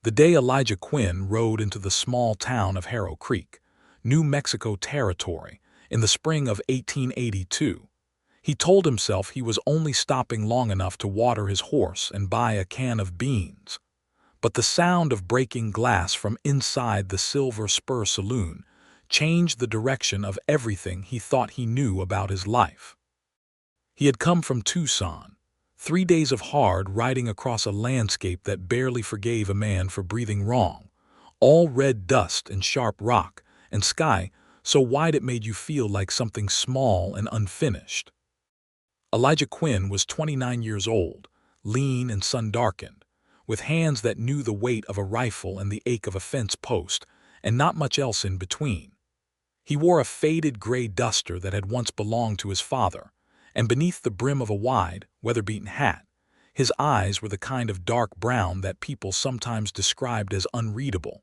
The day Elijah Quinn rode into the small town of Harrow Creek, New Mexico Territory, in the spring of 1882, he told himself he was only stopping long enough to water his horse and buy a can of beans. But the sound of breaking glass from inside the Silver Spur Saloon changed the direction of everything he thought he knew about his life. He had come from Tucson, 3 days of hard riding across a landscape that barely forgave a man for breathing wrong, all red dust and sharp rock, and sky so wide it made you feel like something small and unfinished. Elijah Quinn was 29 years old, lean and sun-darkened, with hands that knew the weight of a rifle and the ache of a fence post, and not much else in between. He wore a faded gray duster that had once belonged to his father, and beneath the brim of a wide, weather-beaten hat, his eyes were the kind of dark brown that people sometimes described as unreadable,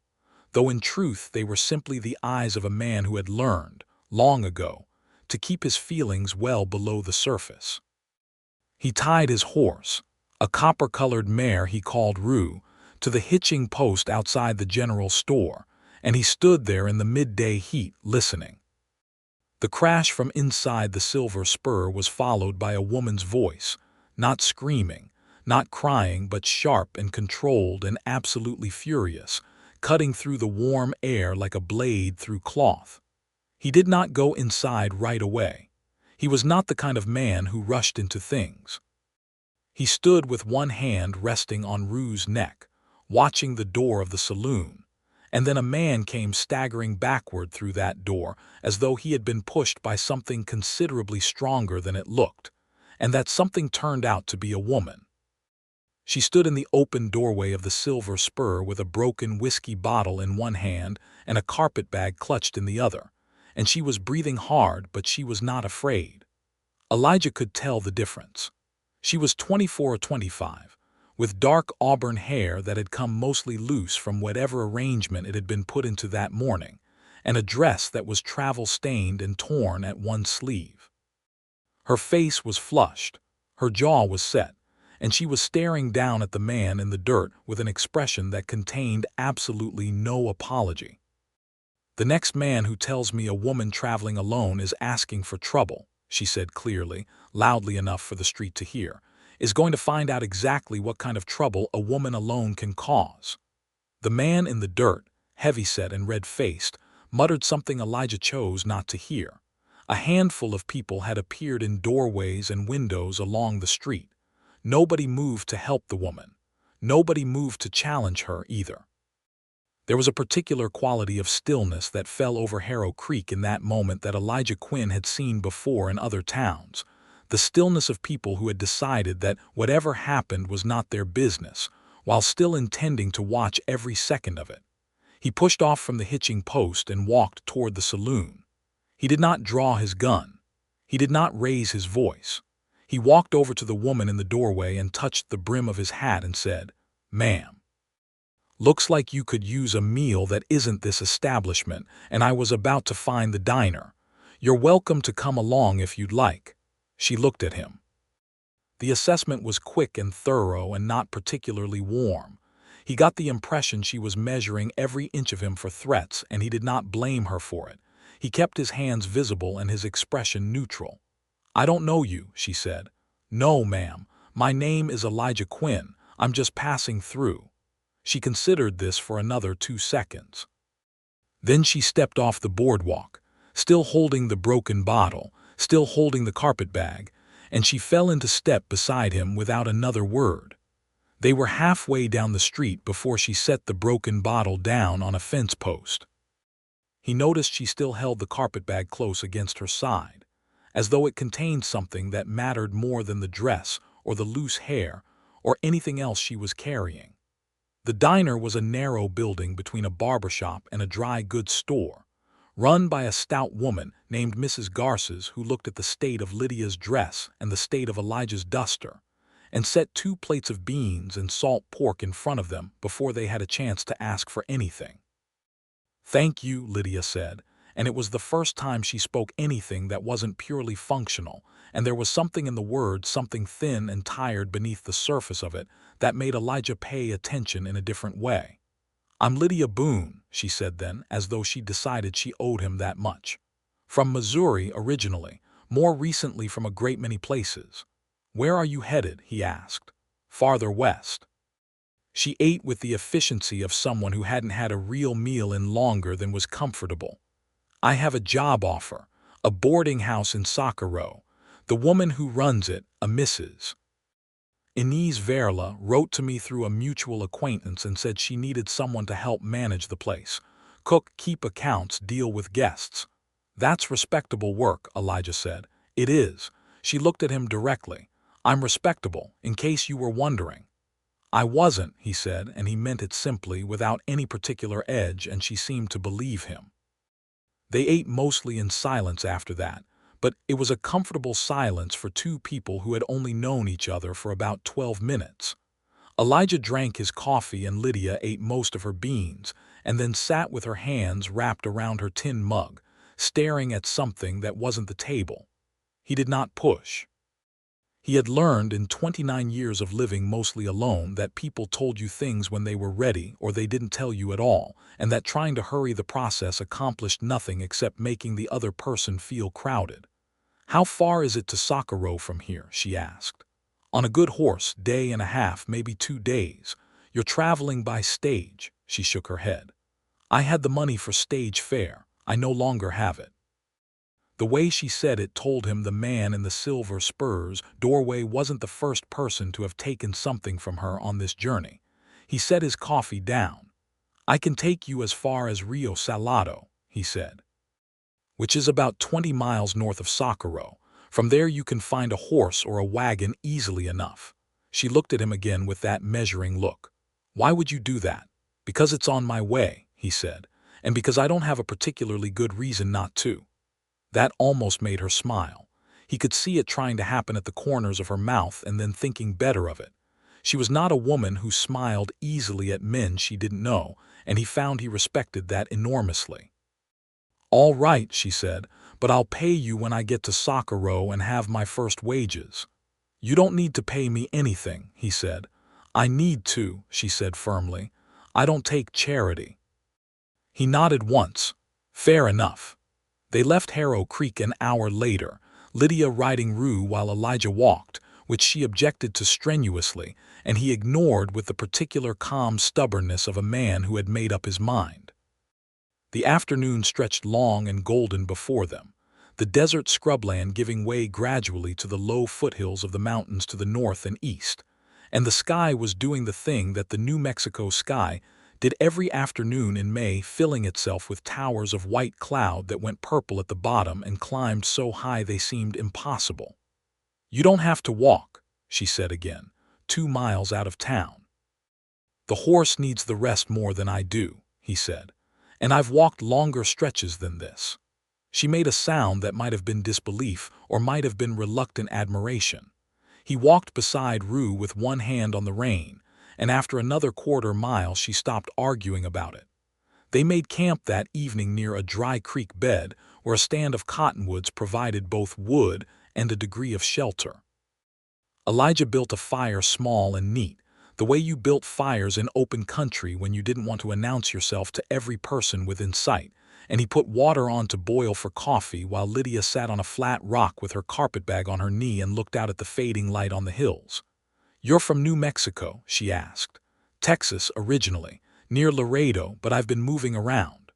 though in truth they were simply the eyes of a man who had learned, long ago, to keep his feelings well below the surface. He tied his horse, a copper-colored mare he called Rue, to the hitching post outside the general store, and he stood there in the midday heat listening. The crash from inside the Silver Spur was followed by a woman's voice, not screaming, not crying, but sharp and controlled and absolutely furious, cutting through the warm air like a blade through cloth. He did not go inside right away. He was not the kind of man who rushed into things. He stood with one hand resting on Rue's neck, watching the door of the saloon, and then a man came staggering backward through that door as though he had been pushed by something considerably stronger than it looked, and that something turned out to be a woman. She stood in the open doorway of the Silver Spur with a broken whiskey bottle in one hand and a carpetbag clutched in the other, and she was breathing hard, but she was not afraid. Elijah could tell the difference. She was 24 or 25, with dark auburn hair that had come mostly loose from whatever arrangement it had been put into that morning, and a dress that was travel-stained and torn at one sleeve. Her face was flushed, her jaw was set, and she was staring down at the man in the dirt with an expression that contained absolutely no apology. "The next man who tells me a woman traveling alone is asking for trouble," she said clearly, loudly enough for the street to hear, "is going to find out exactly what kind of trouble a woman alone can cause." The man in the dirt, heavy-set and red-faced, muttered something Elijah chose not to hear. A handful of people had appeared in doorways and windows along the street. Nobody moved to help the woman. Nobody moved to challenge her either. There was a particular quality of stillness that fell over Harrow Creek in that moment that Elijah Quinn had seen before in other towns, the stillness of people who had decided that whatever happened was not their business, while still intending to watch every second of it. He pushed off from the hitching post and walked toward the saloon. He did not draw his gun. He did not raise his voice. He walked over to the woman in the doorway and touched the brim of his hat and said, "Ma'am, looks like you could use a meal that isn't this establishment, and I was about to find the diner. You're welcome to come along if you'd like." She looked at him. The assessment was quick and thorough and not particularly warm. He got the impression she was measuring every inch of him for threats, and he did not blame her for it. He kept his hands visible and his expression neutral. "I don't know you," she said. "No, ma'am. My name is Elijah Quinn. I'm just passing through." She considered this for another 2 seconds. Then she stepped off the boardwalk, still holding the broken bottle, still holding the carpetbag, and she fell into step beside him without another word. They were halfway down the street before she set the broken bottle down on a fence post. He noticed she still held the carpetbag close against her side, as though it contained something that mattered more than the dress or the loose hair or anything else she was carrying. The diner was a narrow building between a barber shop and a dry goods store, run by a stout woman named Mrs. Garces, who looked at the state of Lydia's dress and the state of Elijah's duster, and set 2 plates of beans and salt pork in front of them before they had a chance to ask for anything. "Thank you," Lydia said, and it was the first time she spoke anything that wasn't purely functional, and there was something in the word, something thin and tired beneath the surface of it, that made Elijah pay attention in a different way. I'm Lydia Boone, she said then, as though she decided she owed him that much. From Missouri originally, more recently from a great many places. Where are you headed? He asked. Farther west. She ate with the efficiency of someone who hadn't had a real meal in longer than was comfortable. I have a job offer, a boarding house in Socorro. The woman who runs it, a Mrs. Inez Verla, wrote to me through a mutual acquaintance and said she needed someone to help manage the place. Cook, keep accounts, deal with guests. That's respectable work, Elijah said. It is. She looked at him directly. I'm respectable, in case you were wondering. I wasn't, he said, and he meant it simply, without any particular edge, and she seemed to believe him. They ate mostly in silence after that, but it was a comfortable silence for two people who had only known each other for about 12 minutes. Elijah drank his coffee and Lydia ate most of her beans, and then sat with her hands wrapped around her tin mug, staring at something that wasn't the table. He did not push. He had learned in 29 years of living mostly alone that people told you things when they were ready or they didn't tell you at all, and that trying to hurry the process accomplished nothing except making the other person feel crowded. How far is it to Socorro from here? She asked. On a good horse, day and a half, maybe 2 days. You're traveling by stage. She shook her head. I had the money for stage fare. I no longer have it. The way she said it told him the man in the silver spurs doorway wasn't the first person to have taken something from her on this journey. He set his coffee down. I can take you as far as Rio Salado, he said, which is about 20 miles north of Socorro. From there you can find a horse or a wagon easily enough. She looked at him again with that measuring look. Why would you do that? Because it's on my way, he said, and because I don't have a particularly good reason not to. That almost made her smile. He could see it trying to happen at the corners of her mouth and then thinking better of it. She was not a woman who smiled easily at men she didn't know, and he found he respected that enormously. All right, she said, but I'll pay you when I get to Socorro and have my first wages. You don't need to pay me anything, he said. I need to, she said firmly. I don't take charity. He nodded once. Fair enough. They left Harrow Creek an hour later, Lydia riding Rue while Elijah walked, which she objected to strenuously, and he ignored with the particular calm stubbornness of a man who had made up his mind. The afternoon stretched long and golden before them, the desert scrubland giving way gradually to the low foothills of the mountains to the north and east, and the sky was doing the thing that the New Mexico sky did every afternoon in May, filling itself with towers of white cloud that went purple at the bottom and climbed so high they seemed impossible. You don't have to walk, she said again, 2 miles out of town. The horse needs the rest more than I do, he said, and I've walked longer stretches than this. She made a sound that might have been disbelief or might have been reluctant admiration. He walked beside Rue with one hand on the rein, and after another quarter mile she stopped arguing about it. They made camp that evening near a dry creek bed where a stand of cottonwoods provided both wood and a degree of shelter. Elijah built a fire small and neat, the way you built fires in open country when you didn't want to announce yourself to every person within sight, and he put water on to boil for coffee while Lydia sat on a flat rock with her carpetbag on her knee and looked out at the fading light on the hills. You're from New Mexico, she asked. Texas originally, near Laredo, but I've been moving around.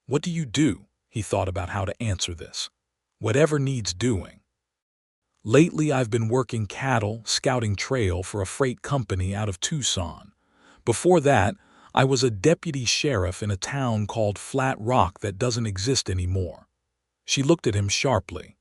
What do you do? He thought about how to answer this. Whatever needs doing. Lately I've been working cattle, scouting trail for a freight company out of Tucson. Before that, I was a deputy sheriff in a town called Flat Rock that doesn't exist anymore. She looked at him sharply.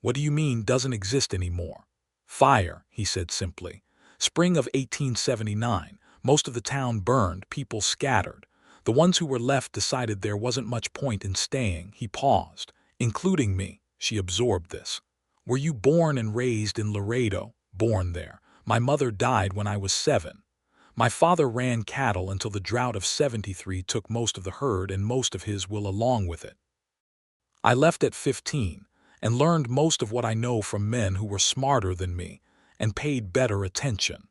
What do you mean doesn't exist anymore? Fire, he said simply. Spring of 1879, most of the town burned, people scattered. The ones who were left decided there wasn't much point in staying. He paused. Including me. She absorbed this. Were you born and raised in Laredo? Born there. My mother died when I was 7. My father ran cattle until the drought of '73 took most of the herd and most of his will along with it. I left at 15 and learned most of what I know from men who were smarter than me and paid better attention.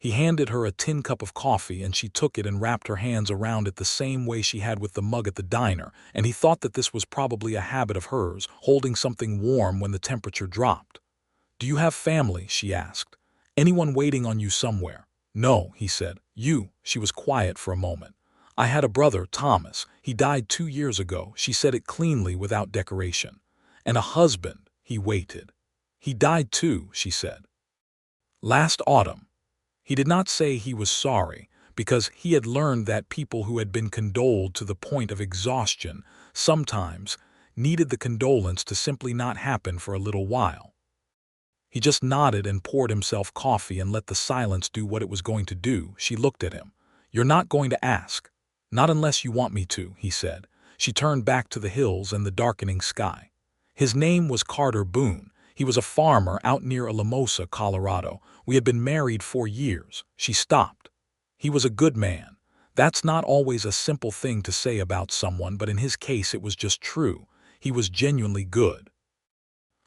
He handed her a tin cup of coffee, and she took it and wrapped her hands around it the same way she had with the mug at the diner, and he thought that this was probably a habit of hers, holding something warm when the temperature dropped. "Do you have family?" she asked. "Anyone waiting on you somewhere?" "No," he said. "You?" She was quiet for a moment. "I had a brother, Thomas. He died 2 years ago." She said it cleanly, without decoration. "And a husband." He waited. "He died too," she said. "Last autumn." He did not say he was sorry, because he had learned that people who had been condoled to the point of exhaustion sometimes needed the condolence to simply not happen for a little while. He just nodded and poured himself coffee and let the silence do what it was going to do. She looked at him. "You're not going to ask?" "Not unless you want me to," he said. She turned back to the hills and the darkening sky. His name was Carter Boone. He was a farmer out near Alamosa, Colorado. We had been married 4 years. She stopped. He was a good man. That's not always a simple thing to say about someone, but in his case it was just true. He was genuinely good.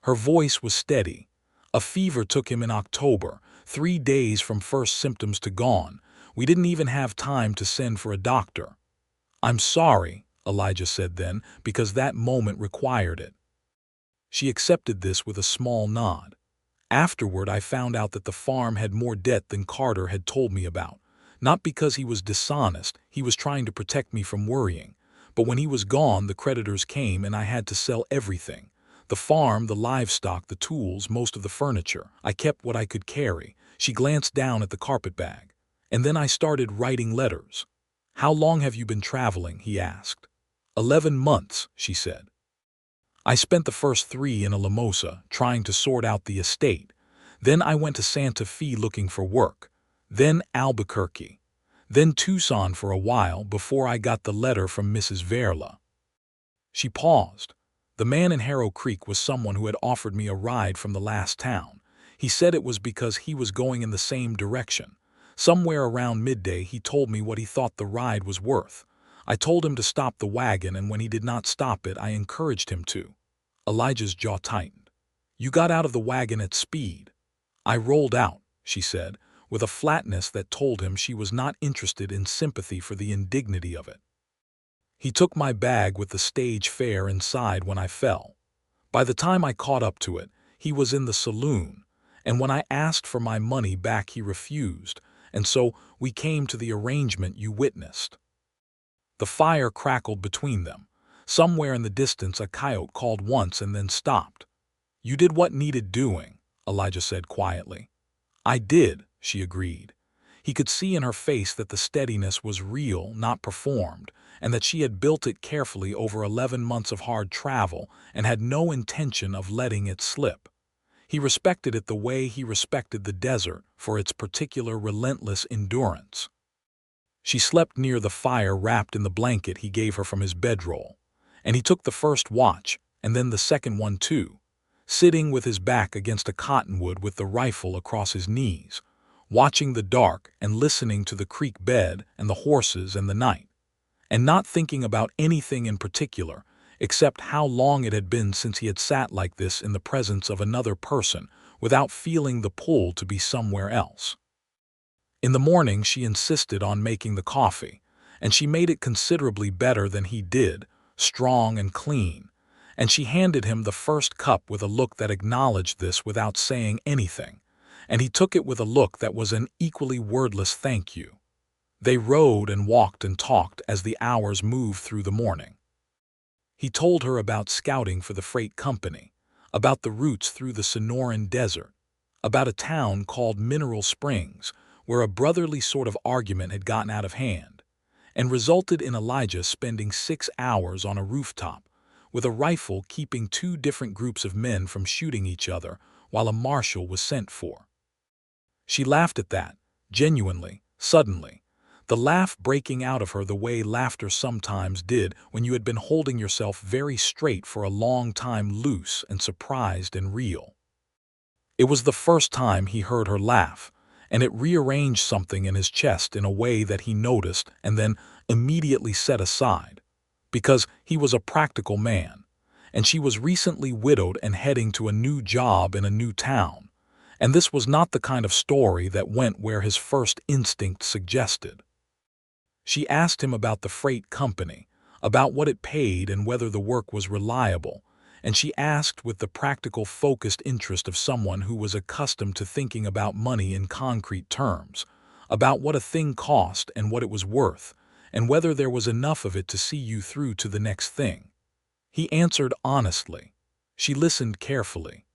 Her voice was steady. "A fever took him in October, 3 days from first symptoms to gone. We didn't even have time to send for a doctor." "I'm sorry," Elijah said then, "because that moment required it." She accepted this with a small nod. "Afterward, I found out that the farm had more debt than Carter had told me about. Not because he was dishonest, he was trying to protect me from worrying. But when he was gone, the creditors came and I had to sell everything. The farm, the livestock, the tools, most of the furniture. I kept what I could carry." She glanced down at the carpet bag. "And then I started writing letters." "How long have you been traveling?" he asked. 11 months, she said. "I spent the first 3 in Alamosa, trying to sort out the estate. Then I went to Santa Fe looking for work. Then Albuquerque. Then Tucson for a while before I got the letter from Mrs. Verla." She paused. "The man in Harrow Creek was someone who had offered me a ride from the last town. He said it was because he was going in the same direction. Somewhere around midday he told me what he thought the ride was worth. I told him to stop the wagon, and when he did not stop it, I encouraged him to." Elijah's jaw tightened. "You got out of the wagon at speed." "I rolled out," she said, with a flatness that told him she was not interested in sympathy for the indignity of it. "He took my bag with the stage fare inside when I fell. By the time I caught up to it, he was in the saloon, and when I asked for my money back he refused, and so we came to the arrangement you witnessed." The fire crackled between them. Somewhere in the distance a coyote called once and then stopped. "You did what needed doing," Elijah said quietly. "I did," she agreed. He could see in her face that the steadiness was real, not performed, and that she had built it carefully over 11 months of hard travel and had no intention of letting it slip. He respected it the way he respected the desert for its particular relentless endurance. She slept near the fire, wrapped in the blanket he gave her from his bedroll, and he took the first watch and then the second one too, sitting with his back against a cottonwood with the rifle across his knees, watching the dark and listening to the creek bed and the horses and the night, and not thinking about anything in particular except how long it had been since he had sat like this in the presence of another person without feeling the pull to be somewhere else. In the morning she insisted on making the coffee, and she made it considerably better than he did, strong and clean, and she handed him the first cup with a look that acknowledged this without saying anything, and he took it with a look that was an equally wordless thank you. They rode and walked and talked as the hours moved through the morning. He told her about scouting for the freight company, about the routes through the Sonoran Desert, about a town called Mineral Springs, where a brotherly sort of argument had gotten out of hand, and resulted in Elijah spending 6 hours on a rooftop, with a rifle keeping 2 different groups of men from shooting each other while a marshal was sent for. She laughed at that, genuinely, suddenly, the laugh breaking out of her the way laughter sometimes did when you had been holding yourself very straight for a long time, loose and surprised and real. It was the first time he heard her laugh, and it rearranged something in his chest in a way that he noticed and then immediately set aside, because he was a practical man, and she was recently widowed and heading to a new job in a new town, And this was not the kind of story that went where his first instinct suggested. She asked him about the freight company, about what it paid and whether the work was reliable, and she asked with the practical, focused interest of someone who was accustomed to thinking about money in concrete terms, about what a thing cost and what it was worth, and whether there was enough of it to see you through to the next thing. He answered honestly. She listened carefully.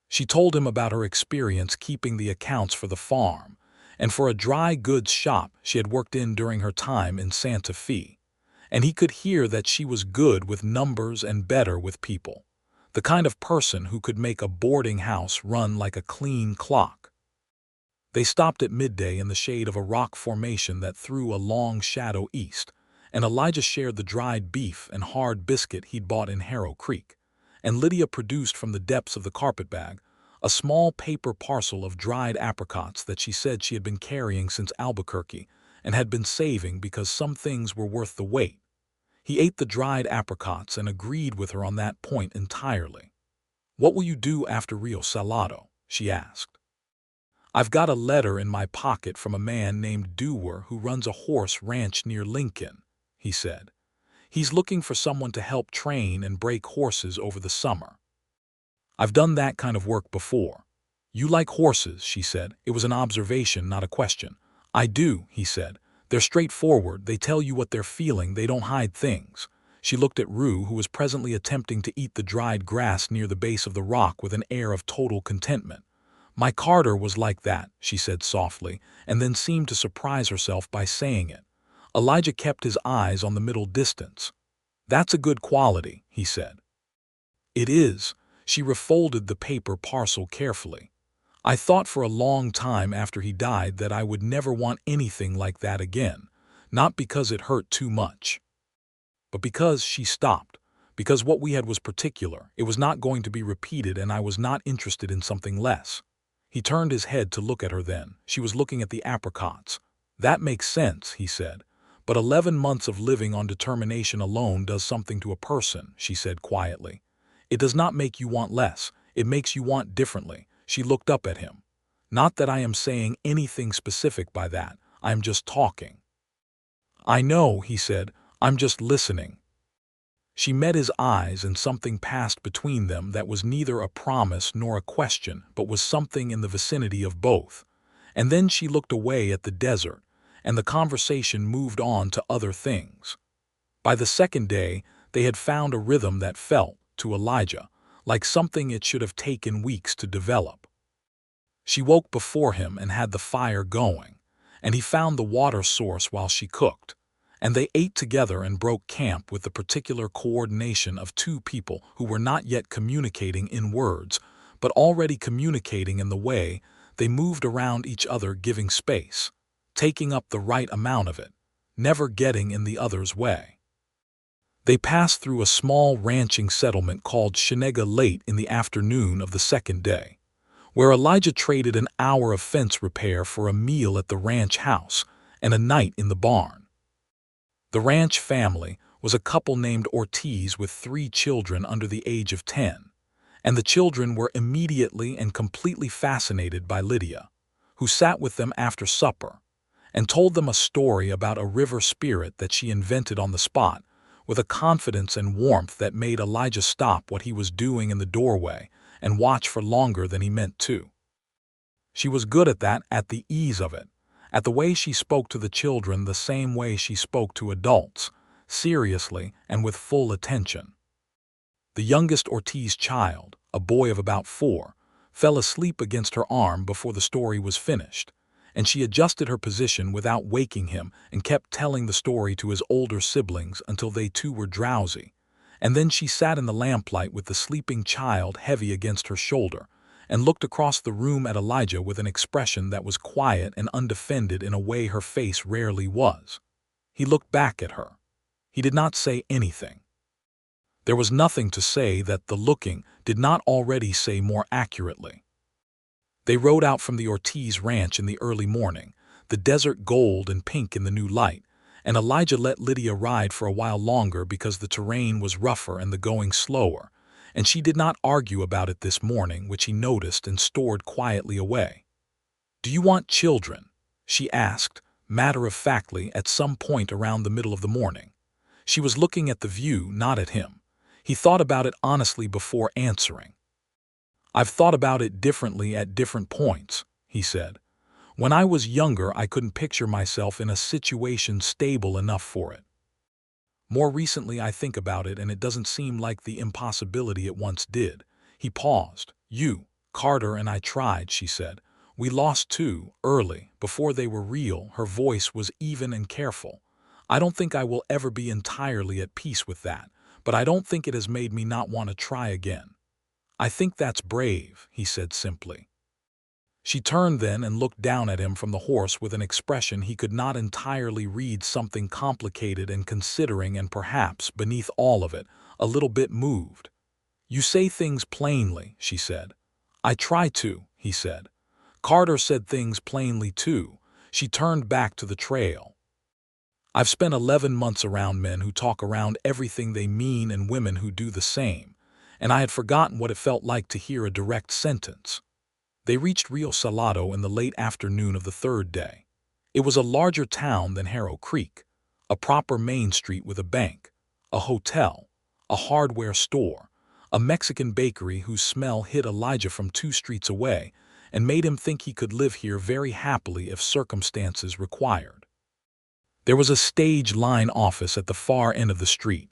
She told him about her experience keeping the accounts for the farm, and for a dry goods shop she had worked in during her time in Santa Fe. And he could hear that she was good with numbers and better with people, the kind of person who could make a boarding house run like a clean clock. They stopped at midday in the shade of a rock formation that threw a long shadow east, and Elijah shared the dried beef and hard biscuit he'd bought in Harrow Creek, and Lydia produced from the depths of the carpetbag a small paper parcel of dried apricots that she said she had been carrying since Albuquerque and had been saving because some things were worth the wait. He ate the dried apricots and agreed with her on that point entirely. "What will you do after Rio Salado?" she asked. "I've got a letter in my pocket from a man named Dewar who runs a horse ranch near Lincoln," he said. "He's looking for someone to help train and break horses over the summer. I've done that kind of work before." "You like horses," she said. It was an observation, not a question. "I do," he said. "They're straightforward. They tell you what they're feeling. They don't hide things." She looked at Rue, who was presently attempting to eat the dried grass near the base of the rock with an air of total contentment. "My Carter was like that," she said softly, and then seemed to surprise herself by saying it. Elijah kept his eyes on the middle distance. "That's a good quality," he said. "It is." She refolded the paper parcel carefully. "I thought for a long time after he died that I would never want anything like that again, not because it hurt too much, but because," she stopped, "because what we had was particular. It was not going to be repeated, and I was not interested in something less." He turned his head to look at her then. She was looking at the apricots. "That makes sense," he said. "But 11 months of living on determination alone does something to a person," she said quietly. "It does not make you want less. It makes you want differently." She looked up at him. "Not that I am saying anything specific by that. I am just talking." "I know," he said. "I'm just listening." She met his eyes, and something passed between them that was neither a promise nor a question, but was something in the vicinity of both. And then she looked away at the desert, and the conversation moved on to other things. By the second day, they had found a rhythm that felt, to Elijah, like something it should have taken weeks to develop. She woke before him and had the fire going, and he found the water source while she cooked, and they ate together and broke camp with the particular coordination of two people who were not yet communicating in words, but already communicating in the way they moved around each other, giving space, taking up the right amount of it, never getting in the other's way. They passed through a small ranching settlement called Shenega late in the afternoon of the second day, where Elijah traded an hour of fence repair for a meal at the ranch house and a night in the barn. The ranch family was a couple named Ortiz with 3 children under the age of 10, and the children were immediately and completely fascinated by Lydia, who sat with them after supper and told them a story about a river spirit that she invented on the spot, with a confidence and warmth that made Elijah stop what he was doing in the doorway and watch for longer than he meant to. She was good at that, at the ease of it, at the way she spoke to the children the same way she spoke to adults, seriously and with full attention. The youngest Ortiz child, a boy of about 4, fell asleep against her arm before the story was finished, and she adjusted her position without waking him and kept telling the story to his older siblings until they too were drowsy, and then she sat in the lamplight with the sleeping child heavy against her shoulder and looked across the room at Elijah with an expression that was quiet and undefended in a way her face rarely was. He looked back at her. He did not say anything. There was nothing to say that the looking did not already say more accurately. They rode out from the Ortiz ranch in the early morning, the desert gold and pink in the new light, and Elijah let Lydia ride for a while longer because the terrain was rougher and the going slower, and she did not argue about it this morning, which he noticed and stored quietly away. "Do you want children?" she asked, matter-of-factly, at some point around the middle of the morning. She was looking at the view, not at him. He thought about it honestly before answering. "I've thought about it differently at different points," he said. "When I was younger, I couldn't picture myself in a situation stable enough for it. More recently, I think about it, and it doesn't seem like the impossibility it once did." He paused. "Carter and I tried," she said. "We lost two, early, before they were real." Her voice was even and careful. "I don't think I will ever be entirely at peace with that, but I don't think it has made me not want to try again." "I think that's brave," he said simply. She turned then and looked down at him from the horse with an expression he could not entirely read, something complicated and considering, and perhaps, beneath all of it, a little bit moved. "You say things plainly," she said. "I try to," he said. Carter said things plainly too. She turned back to the trail. "I've spent 11 months around men who talk around everything they mean and women who do the same, and I had forgotten what it felt like to hear a direct sentence." They reached Rio Salado in the late afternoon of the third day. It was a larger town than Harrow Creek, a proper main street with a bank, a hotel, a hardware store, a Mexican bakery whose smell hid Elijah from 2 streets away and made him think he could live here very happily if circumstances required. There was a stage line office at the far end of the street,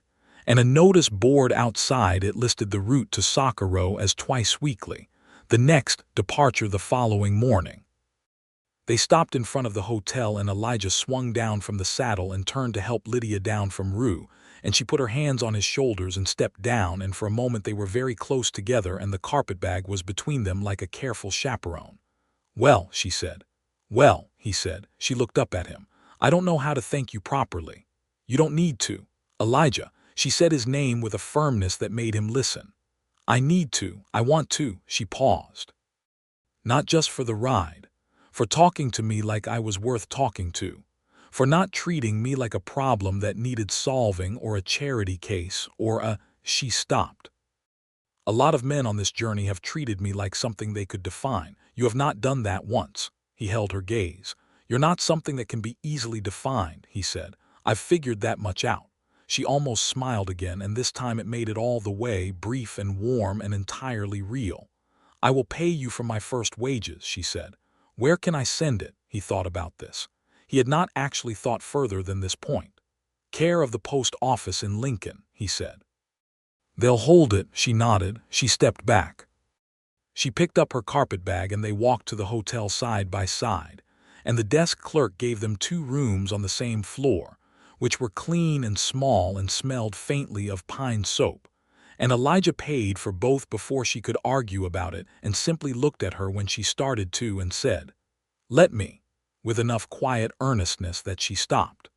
and a notice board outside it listed the route to Socorro as twice weekly, the next departure the following morning. They stopped in front of the hotel, and Elijah swung down from the saddle and turned to help Lydia down from Rue, and she put her hands on his shoulders and stepped down, and for a moment they were very close together, and the carpetbag was between them like a careful chaperone. "Well," she said. "Well," he said. She looked up at him. "I don't know how to thank you properly." "You don't need to, Elijah." She said his name with a firmness that made him listen. "I need to, I want to." She paused. "Not just for the ride. For talking to me like I was worth talking to. For not treating me like a problem that needed solving, or a charity case, or a—" She stopped. "A lot of men on this journey have treated me like something they could define. You have not done that once." He held her gaze. "You're not something that can be easily defined," he said. "I've figured that much out." She almost smiled again, and this time it made it all the way, brief and warm and entirely real. "I will pay you for my first wages," she said. "Where can I send it?" He thought about this. He had not actually thought further than this point. "Care of the post office in Lincoln," he said. "They'll hold it." She nodded. She stepped back. She picked up her carpetbag and they walked to the hotel side by side, and the desk clerk gave them 2 rooms on the same floor, which were clean and small and smelled faintly of pine soap, and Elijah paid for both before she could argue about it, and simply looked at her when she started to and said, "Let me," with enough quiet earnestness that she stopped.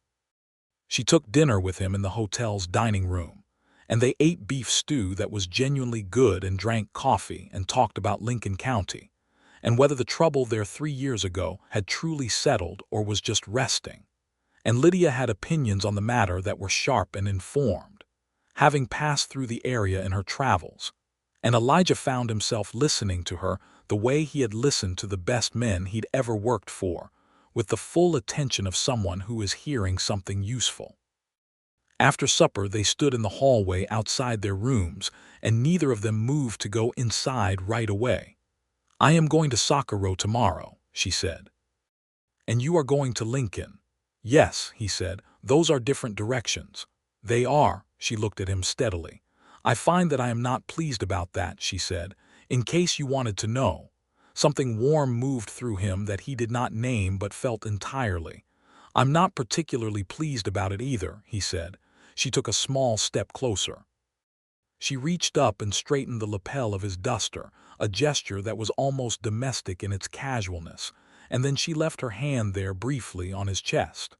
She took dinner with him in the hotel's dining room, and they ate beef stew that was genuinely good and drank coffee and talked about Lincoln County, and whether the trouble there 3 years ago had truly settled or was just resting. And Lydia had opinions on the matter that were sharp and informed, having passed through the area in her travels, and Elijah found himself listening to her the way he had listened to the best men he'd ever worked for, with the full attention of someone who is hearing something useful. After supper they stood in the hallway outside their rooms, and neither of them moved to go inside right away. "I am going to Socorro tomorrow," she said. "And you are going to Lincoln?" "Yes," he said. "Those are different directions." "They are." She looked at him steadily. "I find that I am not pleased about that," she said. "In case you wanted to know." Something warm moved through him that he did not name but felt entirely. "I'm not particularly pleased about it either," he said. She took a small step closer. She reached up and straightened the lapel of his duster, a gesture that was almost domestic in its casualness, and then she left her hand there briefly on his chest.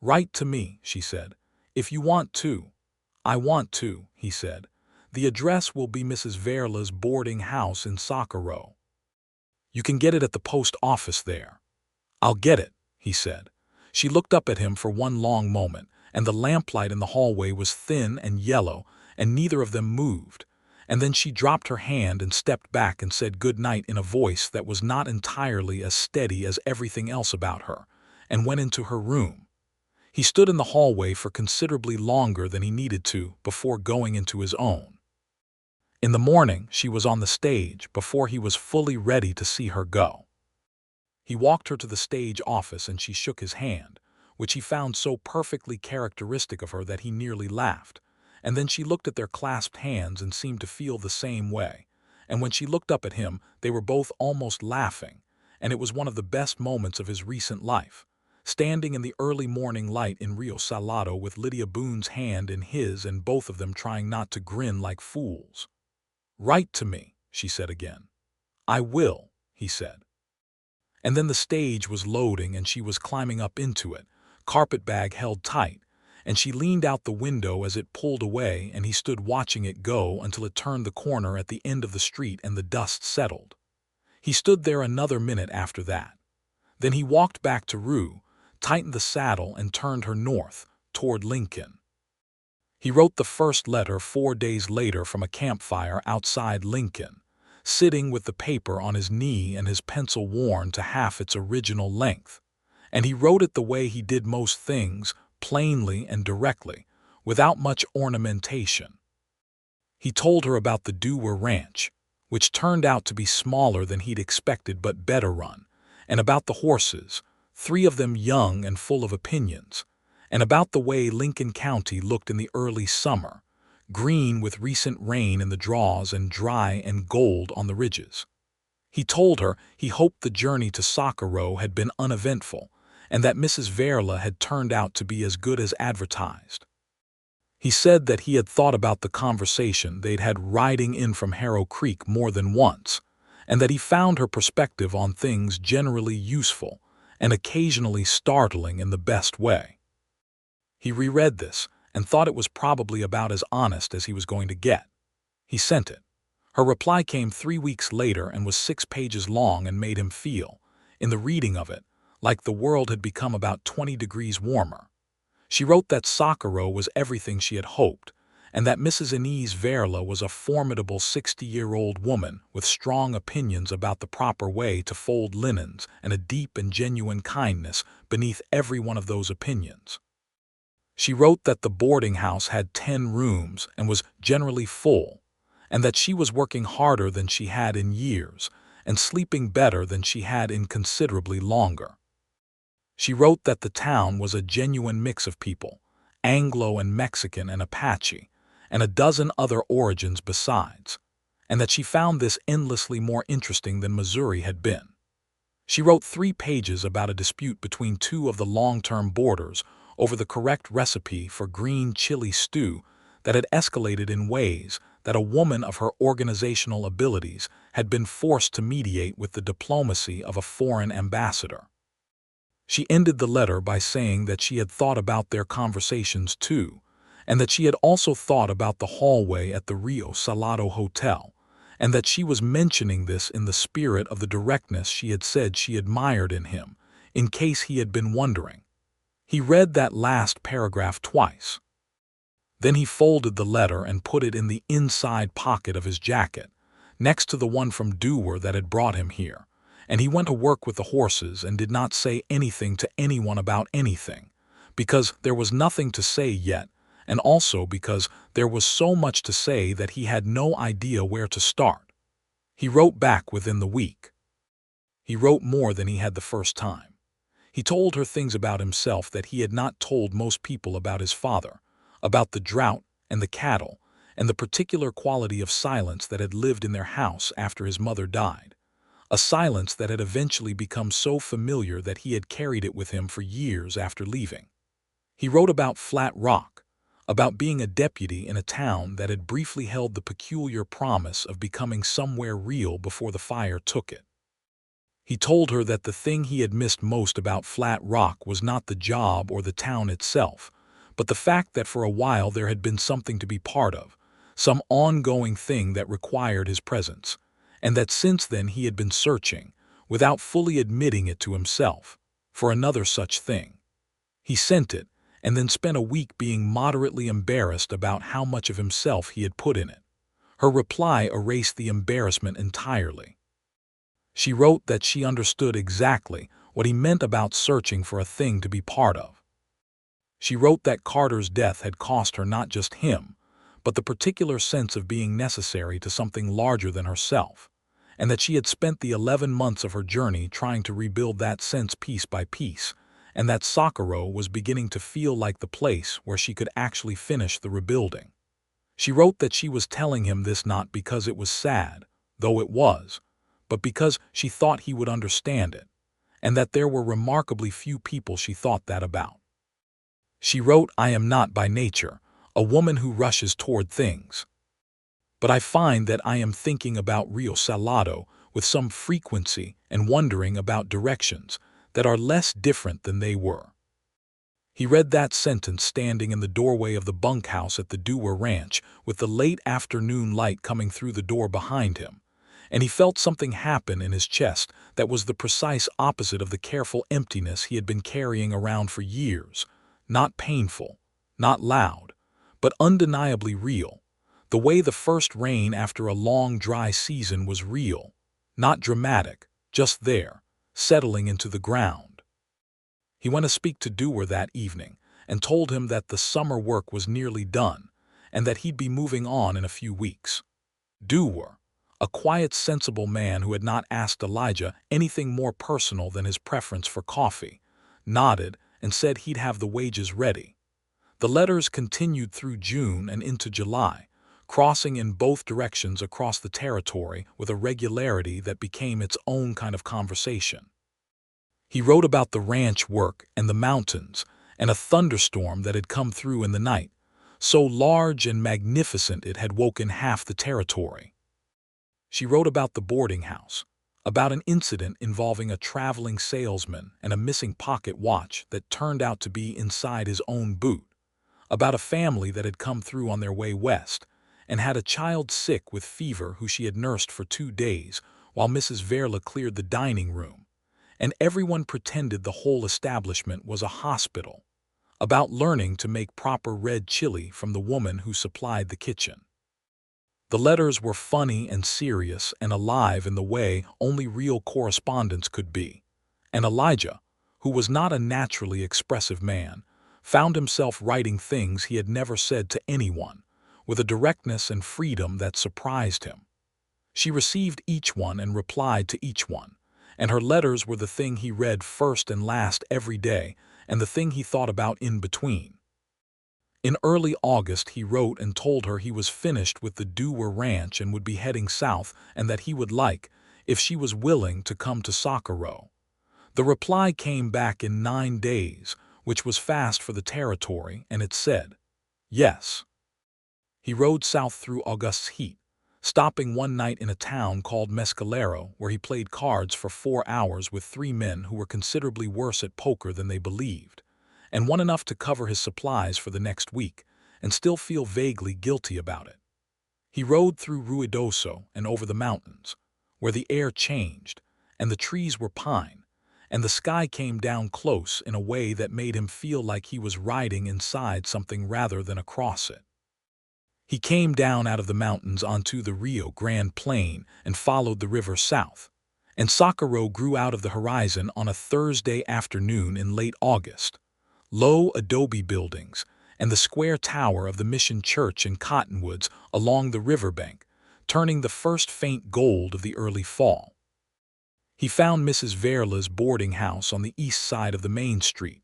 "Write to me," she said, "if you want to." "I want to," he said. "The address will be Mrs. Verla's boarding house in Socorro. You can get it at the post office there." "I'll get it," he said. She looked up at him for one long moment, and the lamplight in the hallway was thin and yellow, and neither of them moved. And then she dropped her hand and stepped back and said good night in a voice that was not entirely as steady as everything else about her, and went into her room. He stood in the hallway for considerably longer than he needed to before going into his own. In the morning, she was on the stage before he was fully ready to see her go. He walked her to the stage office and she shook his hand, which he found so perfectly characteristic of her that he nearly laughed. And then she looked at their clasped hands and seemed to feel the same way. And when she looked up at him, they were both almost laughing, and it was one of the best moments of his recent life. Standing in the early morning light in Rio Salado with Lydia Boone's hand in his and both of them trying not to grin like fools. "Write to me," she said again. "I will," he said. And then the stage was loading and she was climbing up into it, carpetbag held tight, and she leaned out the window as it pulled away and he stood watching it go until it turned the corner at the end of the street and the dust settled. He stood there another minute after that. Then he walked back to Rue, tightened the saddle and turned her north, toward Lincoln. He wrote the first letter 4 days later from a campfire outside Lincoln, sitting with the paper on his knee and his pencil worn to half its original length. And he wrote it the way he did most things, plainly and directly, without much ornamentation. He told her about the Dewar Ranch, which turned out to be smaller than he'd expected but better run, and about the horses, 3 of them young and full of opinions, and about the way Lincoln County looked in the early summer, green with recent rain in the draws and dry and gold on the ridges. He told her he hoped the journey to Socorro had been uneventful, and that Mrs. Verla had turned out to be as good as advertised. He said that he had thought about the conversation they'd had riding in from Harrow Creek more than once, and that he found her perspective on things generally useful and occasionally startling in the best way. He reread this and thought it was probably about as honest as he was going to get. He sent it. Her reply came 3 weeks later and was 6 pages long and made him feel, in the reading of it, like the world had become about 20 degrees warmer. She wrote that Socorro was everything she had hoped, and that Mrs. Inez Verla was a formidable 60-year-old woman with strong opinions about the proper way to fold linens and a deep and genuine kindness beneath every one of those opinions. She wrote that the boarding house had 10 rooms and was generally full, and that she was working harder than she had in years and sleeping better than she had in considerably longer. She wrote that the town was a genuine mix of people, Anglo and Mexican and Apache, and a dozen other origins besides, and that she found this endlessly more interesting than Missouri had been. She wrote 3 pages about a dispute between 2 of the long-term boarders over the correct recipe for green chili stew that had escalated in ways that a woman of her organizational abilities had been forced to mediate with the diplomacy of a foreign ambassador. She ended the letter by saying that she had thought about their conversations too, and that she had also thought about the hallway at the Rio Salado Hotel, and that she was mentioning this in the spirit of the directness she had said she admired in him, in case he had been wondering. He read that last paragraph twice. Then he folded the letter and put it in the inside pocket of his jacket, next to the one from Dewar that had brought him here, and he went to work with the horses and did not say anything to anyone about anything, because there was nothing to say yet, and also because there was so much to say that he had no idea where to start. He wrote back within the week. He wrote more than he had the first time. He told her things about himself that he had not told most people about his father, about the drought and the cattle, and the particular quality of silence that had lived in their house after his mother died, a silence that had eventually become so familiar that he had carried it with him for years after leaving. He wrote about Flat Rock, about being a deputy in a town that had briefly held the peculiar promise of becoming somewhere real before the fire took it. He told her that the thing he had missed most about Flat Rock was not the job or the town itself, but the fact that for a while there had been something to be part of, some ongoing thing that required his presence, and that since then he had been searching, without fully admitting it to himself, for another such thing. He sent it, and then spent a week being moderately embarrassed about how much of himself he had put in it. Her reply erased the embarrassment entirely. She wrote that she understood exactly what he meant about searching for a thing to be part of. She wrote that Carter's death had cost her not just him, but the particular sense of being necessary to something larger than herself, and that she had spent the 11 months of her journey trying to rebuild that sense piece by piece, and that Socorro was beginning to feel like the place where she could actually finish the rebuilding. She wrote that she was telling him this not because it was sad, though it was, but because she thought he would understand it, and that there were remarkably few people she thought that about. She wrote, "I am not by nature a woman who rushes toward things, but I find that I am thinking about Rio Salado with some frequency and wondering about directions that are less different than they were." He read that sentence standing in the doorway of the bunkhouse at the Dewar Ranch with the late afternoon light coming through the door behind him, and he felt something happen in his chest that was the precise opposite of the careful emptiness he had been carrying around for years. Not painful, not loud, but undeniably real. The way the first rain after a long dry season was real, not dramatic, just there, settling into the ground. He went to speak to Dewar that evening and told him that the summer work was nearly done and that he'd be moving on in a few weeks. Dewar, a quiet, sensible man who had not asked Elijah anything more personal than his preference for coffee, nodded and said he'd have the wages ready. The letters continued through June and into July, crossing in both directions across the territory with a regularity that became its own kind of conversation. He wrote about the ranch work and the mountains and a thunderstorm that had come through in the night, so large and magnificent it had woken half the territory. She wrote about the boarding house, about an incident involving a traveling salesman and a missing pocket watch that turned out to be inside his own boot, about a family that had come through on their way west and had a child sick with fever who she had nursed for 2 days while Mrs. Verla cleared the dining room, and everyone pretended the whole establishment was a hospital, about learning to make proper red chili from the woman who supplied the kitchen. The letters were funny and serious and alive in the way only real correspondence could be, and Elijah, who was not a naturally expressive man, found himself writing things he had never said to anyone, with a directness and freedom that surprised him. She received each one and replied to each one, and her letters were the thing he read first and last every day and the thing he thought about in between. In early August he wrote and told her he was finished with the Dewar Ranch and would be heading south and that he would like, if she was willing, to come to Socorro. The reply came back in 9 days, which was fast for the territory, and it said, yes. He rode south through August's heat, stopping one night in a town called Mescalero where he played cards for 4 hours with 3 men who were considerably worse at poker than they believed, and won enough to cover his supplies for the next week and still feel vaguely guilty about it. He rode through Ruidoso and over the mountains, where the air changed and the trees were pine, and the sky came down close in a way that made him feel like he was riding inside something rather than across it. He came down out of the mountains onto the Rio Grande Plain and followed the river south, and Socorro grew out of the horizon on a Thursday afternoon in late August. Low adobe buildings and the square tower of the Mission Church in Cottonwoods along the riverbank, turning the first faint gold of the early fall. He found Mrs. Verla's boarding house on the east side of the main street,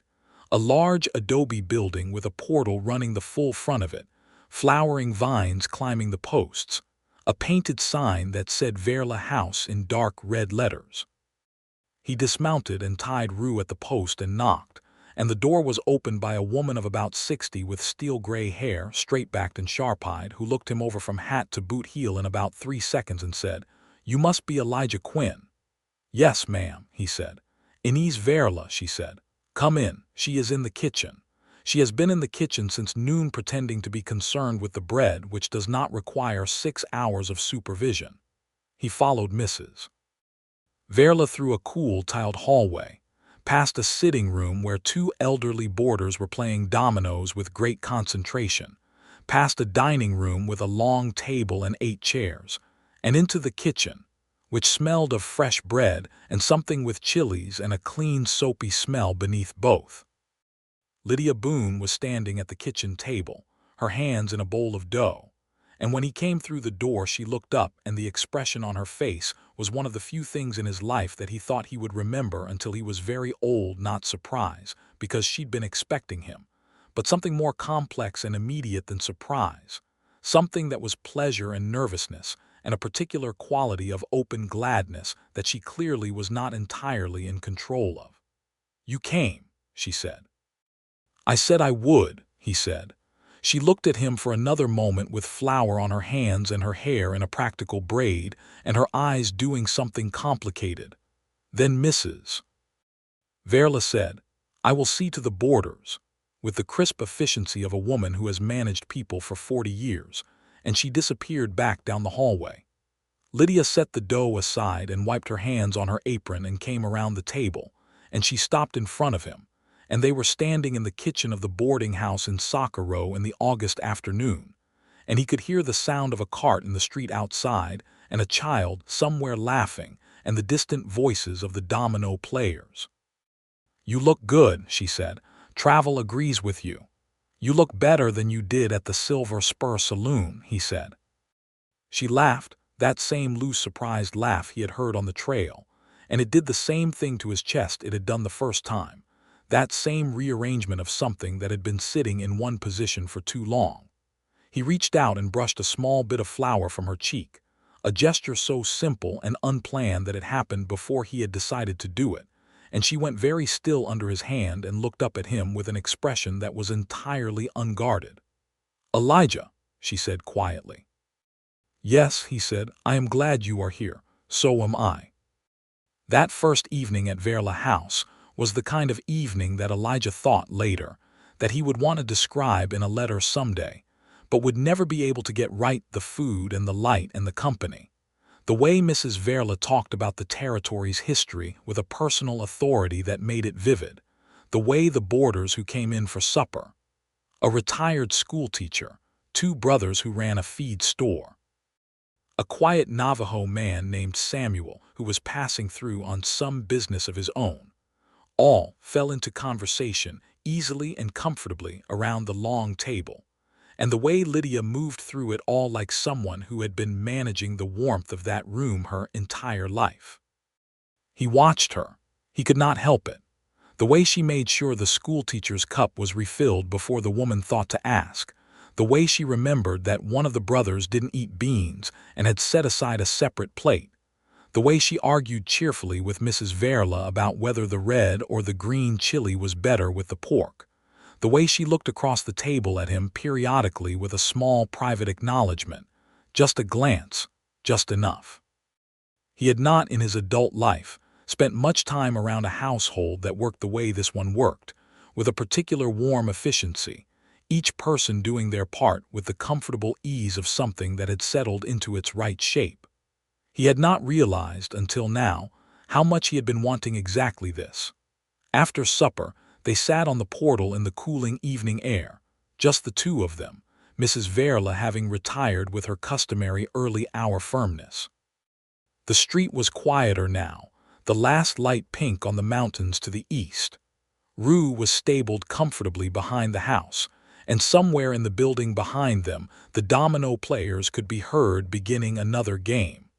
a large adobe building with a portal running the full front of it, flowering vines climbing the posts, a painted sign that said Verla House in dark red letters. He dismounted and tied Rue at the post and knocked, and the door was opened by a woman of about 60 with steel-gray hair, straight-backed and sharp-eyed, who looked him over from hat to boot heel in about 3 seconds and said, "You must be Elijah Quinn." "Yes, ma'am," he said. "Inez Verla," she said. "Come in. She is in the kitchen. She has been in the kitchen since noon pretending to be concerned with the bread, which does not require 6 hours of supervision." He followed Mrs. Verla through a cool, tiled hallway, past a sitting room where 2 elderly boarders were playing dominoes with great concentration, past a dining room with a long table and 8 chairs, and into the kitchen, which smelled of fresh bread and something with chilies and a clean soapy smell beneath both. Lydia Boone was standing at the kitchen table, her hands in a bowl of dough, and when he came through the door she looked up, and the expression on her face was one of the few things in his life that he thought he would remember until he was very old. Not surprise, because she'd been expecting him, but something more complex and immediate than surprise, something that was pleasure and nervousness, and a particular quality of open gladness that she clearly was not entirely in control of. "You came," she said. "I said I would," he said. She looked at him for another moment with flour on her hands and her hair in a practical braid and her eyes doing something complicated. Then Mrs. Verla said, "I will see to the boarders," with the crisp efficiency of a woman who has managed people for 40 years, and she disappeared back down the hallway. Lydia set the dough aside and wiped her hands on her apron and came around the table, and she stopped in front of him, and they were standing in the kitchen of the boarding house in Socorro in the August afternoon, and he could hear the sound of a cart in the street outside and a child somewhere laughing and the distant voices of the domino players. "You look good," she said. "Travel agrees with you." "You look better than you did at the Silver Spur Saloon," he said. She laughed, that same loose surprised laugh he had heard on the trail, and it did the same thing to his chest it had done the first time, that same rearrangement of something that had been sitting in one position for too long. He reached out and brushed a small bit of flour from her cheek, a gesture so simple and unplanned that it happened before he had decided to do it, and she went very still under his hand and looked up at him with an expression that was entirely unguarded. "Elijah," she said quietly. "Yes," he said, "I am glad you are here. So am I." That first evening at Verla House was the kind of evening that Elijah thought later that he would want to describe in a letter someday, but would never be able to get right: the food and the light and the company. The way Mrs. Verla talked about the territory's history with a personal authority that made it vivid. The way the boarders who came in for supper. A retired schoolteacher, 2 brothers who ran a feed store. A quiet Navajo man named Samuel who was passing through on some business of his own. All fell into conversation easily and comfortably around the long table, and the way Lydia moved through it all like someone who had been managing the warmth of that room her entire life. He watched her. He could not help it. The way she made sure the schoolteacher's cup was refilled before the woman thought to ask. The way she remembered that one of the brothers didn't eat beans and had set aside a separate plate. The way she argued cheerfully with Mrs. Verla about whether the red or the green chili was better with the pork. The way she looked across the table at him periodically with a small private acknowledgement. Just a glance, just enough. He had not, in his adult life, spent much time around a household that worked the way this one worked, with a particular warm efficiency, each person doing their part with the comfortable ease of something that had settled into its right shape. He had not realized, until now, how much he had been wanting exactly this. After supper, they sat on the portal in the cooling evening air, just the 2 of them, Mrs. Verla having retired with her customary early-hour firmness. The street was quieter now, the last light pink on the mountains to the east. Rue was stabled comfortably behind the house, and somewhere in the building behind them, the domino players could be heard beginning another game.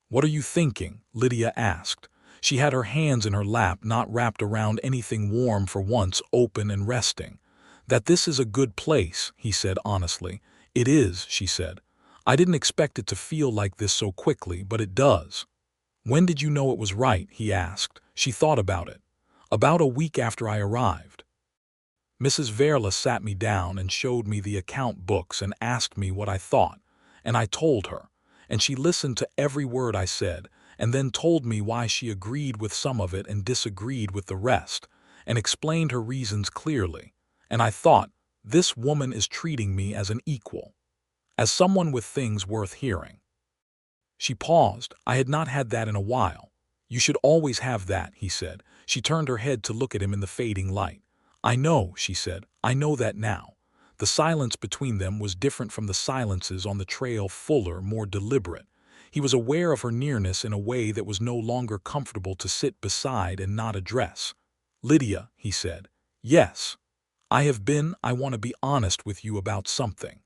"What are you thinking?" Lydia asked. She had her hands in her lap, not wrapped around anything warm for once, open and resting. "That this is a good place," he said honestly. "It is," she said. "I didn't expect it to feel like this so quickly, but it does." "When did you know it was right?" he asked. She thought about it. "About a week after I arrived. Mrs. Verla sat me down and showed me the account books and asked me what I thought, and I told her, and she listened to every word I said, and then told me why she agreed with some of it and disagreed with the rest, and explained her reasons clearly, and I thought, this woman is treating me as an equal, as someone with things worth hearing." She paused. "I had not had that in a while." "You should always have that," he said. She turned her head to look at him in the fading light. "I know," she said. "I know that now. The silence between them was different from the silences on the trail, fuller, more deliberate. He was aware of her nearness in a way that was no longer comfortable to sit beside and not address. "Lydia," he said. "Yes. I want to be honest with you about something."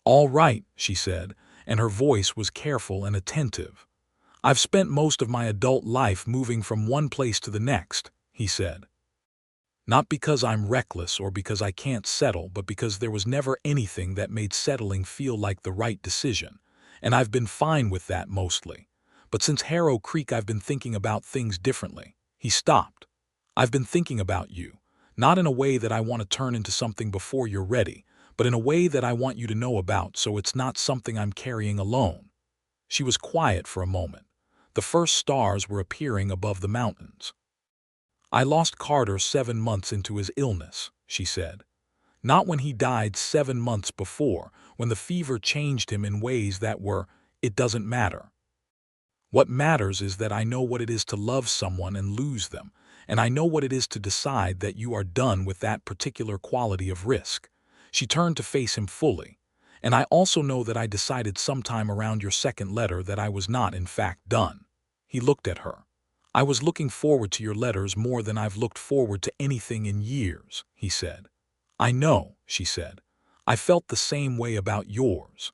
"All right," she said, and her voice was careful and attentive. "I've spent most of my adult life moving from one place to the next," he said. "Not because I'm reckless or because I can't settle, but because there was never anything that made settling feel like the right decision, and I've been fine with that mostly. But since Harrow Creek I've been thinking about things differently." He stopped. "I've been thinking about you, not in a way that I want to turn into something before you're ready, but in a way that I want you to know about so it's not something I'm carrying alone." She was quiet for a moment. The first stars were appearing above the mountains. "I lost Carter 7 months into his illness," she said. "Not when he died 7 months before, when the fever changed him in ways that were, it doesn't matter. What matters is that I know what it is to love someone and lose them, and I know what it is to decide that you are done with that particular quality of risk." She turned to face him fully. "And I also know that I decided sometime around your second letter that I was not in fact done." He looked at her. "I was looking forward to your letters more than I've looked forward to anything in years," he said. "I know," she said. "I felt the same way about yours."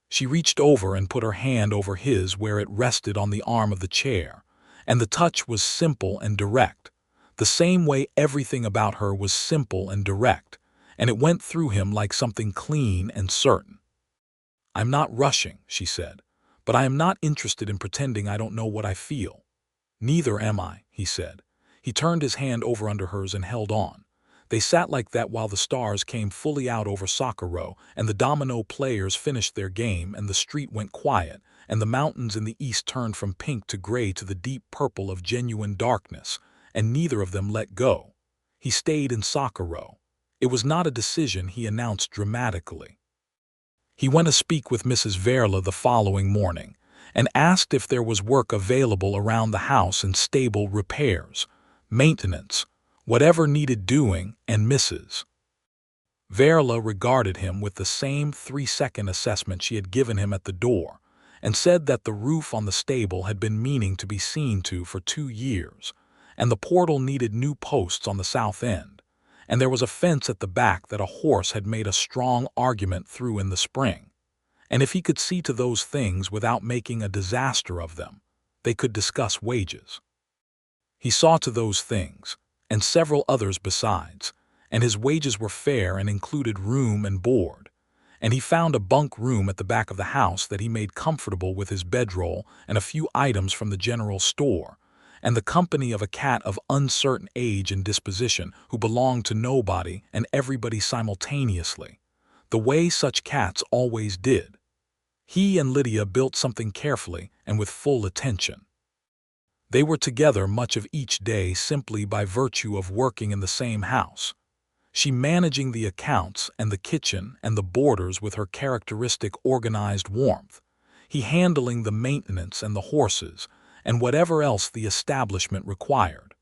She reached over and put her hand over his where it rested on the arm of the chair, and the touch was simple and direct, the same way everything about her was simple and direct, and it went through him like something clean and certain. "I'm not rushing," she said, "but I am not interested in pretending I don't know what I feel." "Neither am I," he said. He turned his hand over under hers and held on. They sat like that while the stars came fully out over Socorro, and the domino players finished their game, and the street went quiet, and the mountains in the east turned from pink to gray to the deep purple of genuine darkness, and neither of them let go. He stayed in Socorro. It was not a decision, he announced dramatically. He went to speak with Mrs. Verla the following morning, and asked if there was work available around the house and stable repairs, maintenance, whatever needed doing, and Mrs. Verla regarded him with the same 3-second assessment she had given him at the door, and said that the roof on the stable had been meaning to be seen to for 2 years, and the portal needed new posts on the south end, and there was a fence at the back that a horse had made a strong argument through in the spring. And if he could see to those things without making a disaster of them, they could discuss wages. He saw to those things, and several others besides, and his wages were fair and included room and board, and he found a bunk room at the back of the house that he made comfortable with his bedroll and a few items from the general store, and the company of a cat of uncertain age and disposition who belonged to nobody and everybody simultaneously, the way such cats always did. He and Lydia built something carefully and with full attention. They were together much of each day simply by virtue of working in the same house, she managing the accounts and the kitchen and the boarders with her characteristic organized warmth, he handling the maintenance and the horses and whatever else the establishment required.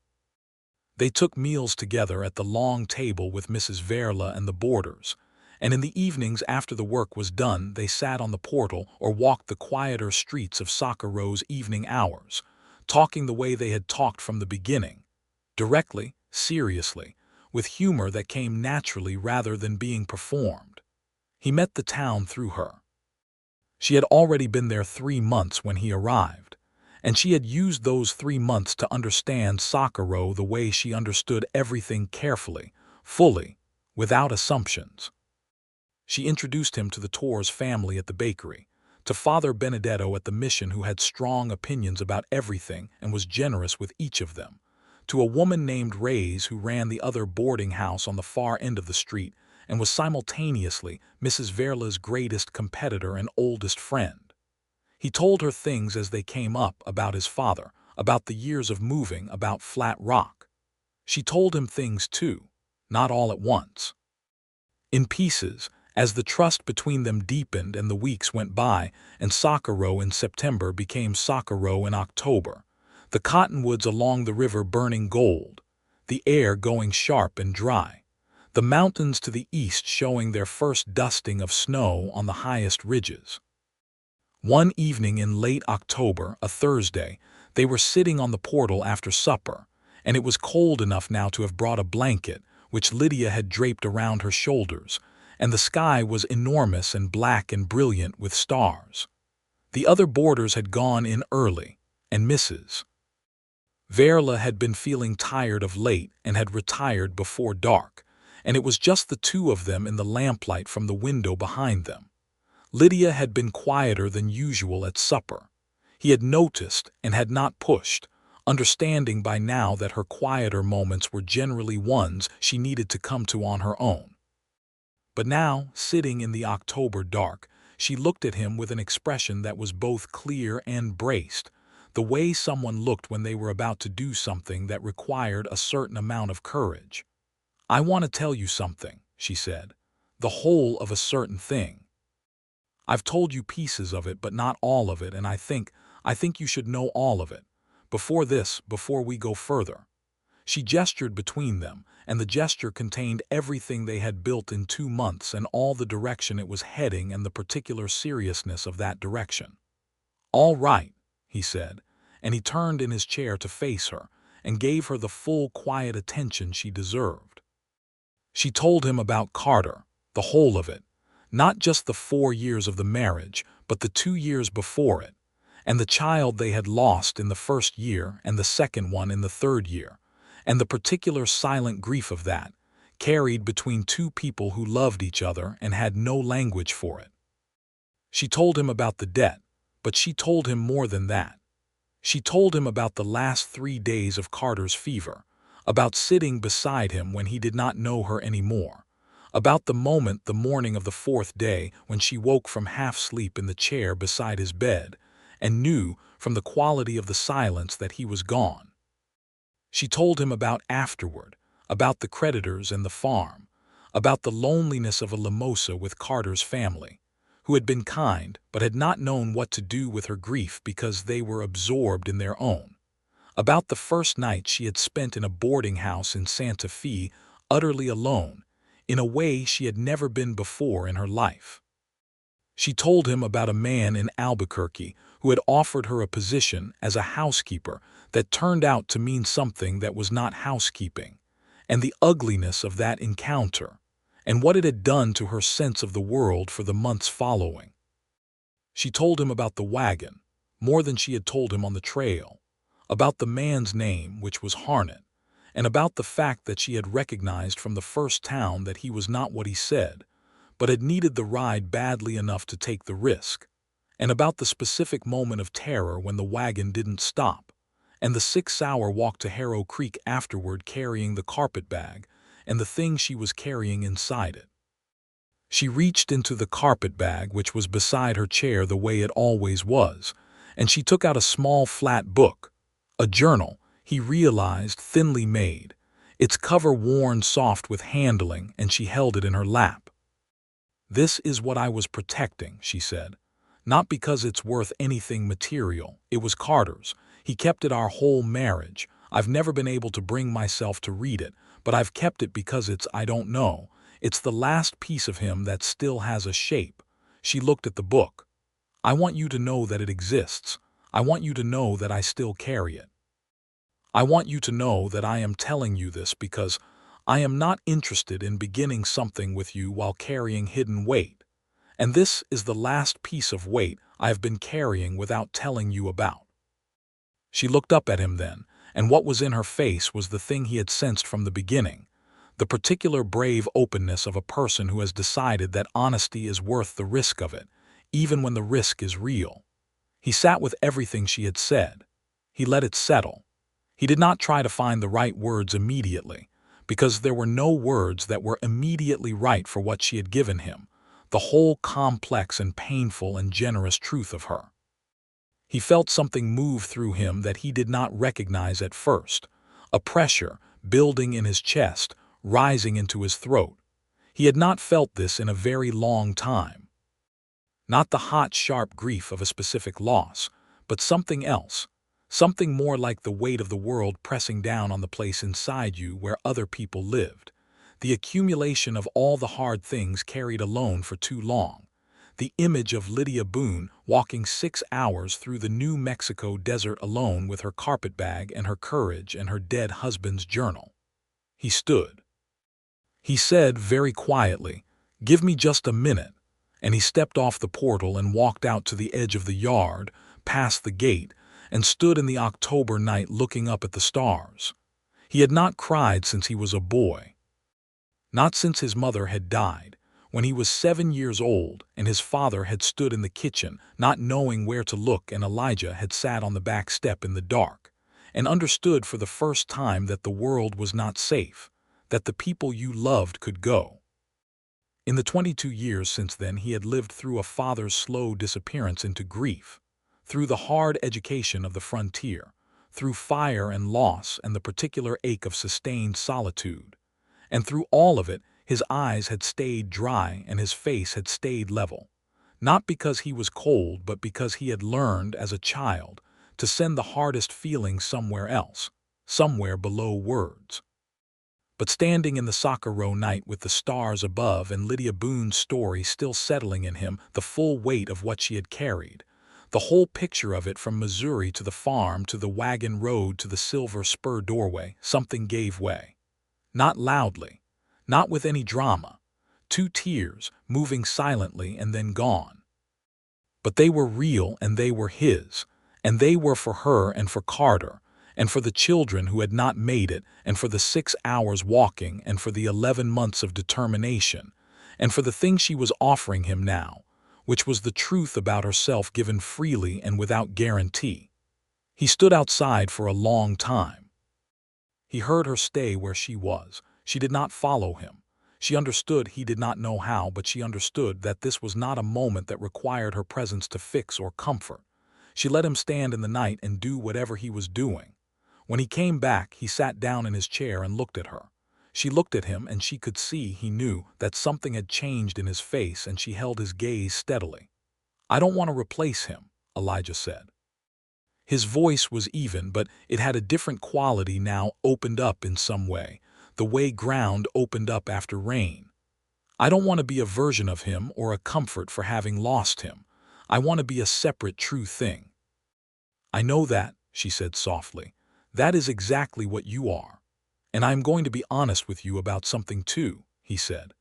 They took meals together at the long table with Mrs. Verla and the boarders, and in the evenings after the work was done they sat on the portal or walked the quieter streets of Socorro's evening hours, talking the way they had talked from the beginning, directly, seriously, with humor that came naturally rather than being performed. He met the town through her. She had already been there 3 months when he arrived, and she had used those 3 months to understand Socorro the way she understood everything carefully, fully, without assumptions. She introduced him to the Torres family at the bakery, to Father Benedetto at the mission who had strong opinions about everything and was generous with each of them, to a woman named Reyes who ran the other boarding house on the far end of the street and was simultaneously Mrs. Verla's greatest competitor and oldest friend. He told her things as they came up about his father, about the years of moving, about Flat Rock. She told him things too, not all at once. In pieces, as the trust between them deepened and the weeks went by, and Socorro in September became Socorro in October, the cottonwoods along the river burning gold, the air going sharp and dry, the mountains to the east showing their first dusting of snow on the highest ridges. One evening in late October, a Thursday, they were sitting on the portal after supper, and it was cold enough now to have brought a blanket, which Lydia had draped around her shoulders, and the sky was enormous and black and brilliant with stars. The other boarders had gone in early, and Mrs. Verla had been feeling tired of late and had retired before dark, and it was just the two of them in the lamplight from the window behind them. Lydia had been quieter than usual at supper. He had noticed and had not pushed, understanding by now that her quieter moments were generally ones she needed to come to on her own. But now, sitting in the October dark, she looked at him with an expression that was both clear and braced, the way someone looked when they were about to do something that required a certain amount of courage. "I want to tell you something," she said, "the whole of a certain thing. I've told you pieces of it, but not all of it, and I think you should know all of it. Before we go further." She gestured between them, and the gesture contained everything they had built in 2 months and all the direction it was heading and the particular seriousness of that direction. "All right," he said, and he turned in his chair to face her and gave her the full quiet attention she deserved. She told him about Carter, the whole of it, not just the 4 years of the marriage, but the 2 years before it, and the child they had lost in the first year and the second one in the third year, and the particular silent grief of that, carried between two people who loved each other and had no language for it. She told him about the debt, but she told him more than that. She told him about the last 3 days of Carter's fever, about sitting beside him when he did not know her anymore, about the moment the morning of the 4th day when she woke from half-sleep in the chair beside his bed and knew from the quality of the silence that he was gone. She told him about afterward, about the creditors and the farm, about the loneliness of a Limosa with Carter's family, who had been kind but had not known what to do with her grief because they were absorbed in their own, about the first night she had spent in a boarding house in Santa Fe, utterly alone, in a way she had never been before in her life. She told him about a man in Albuquerque who had offered her a position as a housekeeper that turned out to mean something that was not housekeeping, and the ugliness of that encounter, and what it had done to her sense of the world for the months following. She told him about the wagon, more than she had told him on the trail, about the man's name, which was Harnett, and about the fact that she had recognized from the first town that he was not what he said, but had needed the ride badly enough to take the risk, and about the specific moment of terror when the wagon didn't stop, and the 6-hour walk to Harrow Creek afterward carrying the carpet bag and the thing she was carrying inside it. She reached into the carpet bag, which was beside her chair the way it always was, and she took out a small flat book, a journal, he realized, thinly made, its cover worn soft with handling, and she held it in her lap. "This is what I was protecting," she said. "Not because it's worth anything material. It was Carter's. He kept it our whole marriage. I've never been able to bring myself to read it, but I've kept it because I don't know. It's the last piece of him that still has a shape." She looked at the book. "I want you to know that it exists. I want you to know that I still carry it. I want you to know that I am telling you this because I am not interested in beginning something with you while carrying hidden weight. And this is the last piece of weight I have been carrying without telling you about." She looked up at him then, and what was in her face was the thing he had sensed from the beginning, the particular brave openness of a person who has decided that honesty is worth the risk of it, even when the risk is real. He sat with everything she had said. He let it settle. He did not try to find the right words immediately, because there were no words that were immediately right for what she had given him, the whole complex and painful and generous truth of her. He felt something move through him that he did not recognize at first, a pressure building in his chest, rising into his throat. He had not felt this in a very long time. Not the hot, sharp grief of a specific loss, but something else, something more like the weight of the world pressing down on the place inside you where other people lived, the accumulation of all the hard things carried alone for too long. The image of Lydia Boone walking 6 hours through the New Mexico desert alone with her carpetbag and her courage and her dead husband's journal. He stood. He said very quietly, "Give me just a minute," and he stepped off the portal and walked out to the edge of the yard, past the gate, and stood in the October night looking up at the stars. He had not cried since he was a boy. Not since his mother had died, when he was 7 years old and his father had stood in the kitchen, not knowing where to look, and Elijah had sat on the back step in the dark, and understood for the first time that the world was not safe, that the people you loved could go. In the 22 years since then he had lived through a father's slow disappearance into grief, through the hard education of the frontier, through fire and loss and the particular ache of sustained solitude. And through all of it, his eyes had stayed dry and his face had stayed level, not because he was cold but because he had learned as a child to send the hardest feelings somewhere else, somewhere below words. But standing in the Socorro night with the stars above and Lydia Boone's story still settling in him, the full weight of what she had carried, the whole picture of it from Missouri to the farm to the wagon road to the silver spur doorway, something gave way. Not loudly, not with any drama, 2 tears moving silently and then gone. But they were real and they were his, and they were for her and for Carter, and for the children who had not made it, and for the 6 hours walking, and for the 11 months of determination, and for the thing she was offering him now, which was the truth about herself given freely and without guarantee. He stood outside for a long time. He heard her stay where she was. She did not follow him. She understood he did not know how, but she understood that this was not a moment that required her presence to fix or comfort. She let him stand in the night and do whatever he was doing. When he came back, he sat down in his chair and looked at her. She looked at him and she could see, he knew, that something had changed in his face, and she held his gaze steadily. "I don't want to replace him," Elijah said. His voice was even, but it had a different quality now, opened up in some way, the way ground opened up after rain. "I don't want to be a version of him or a comfort for having lost him. I want to be a separate, true thing." "I know that," she said softly. "That is exactly what you are. And I am going to be honest with you about something too," he said.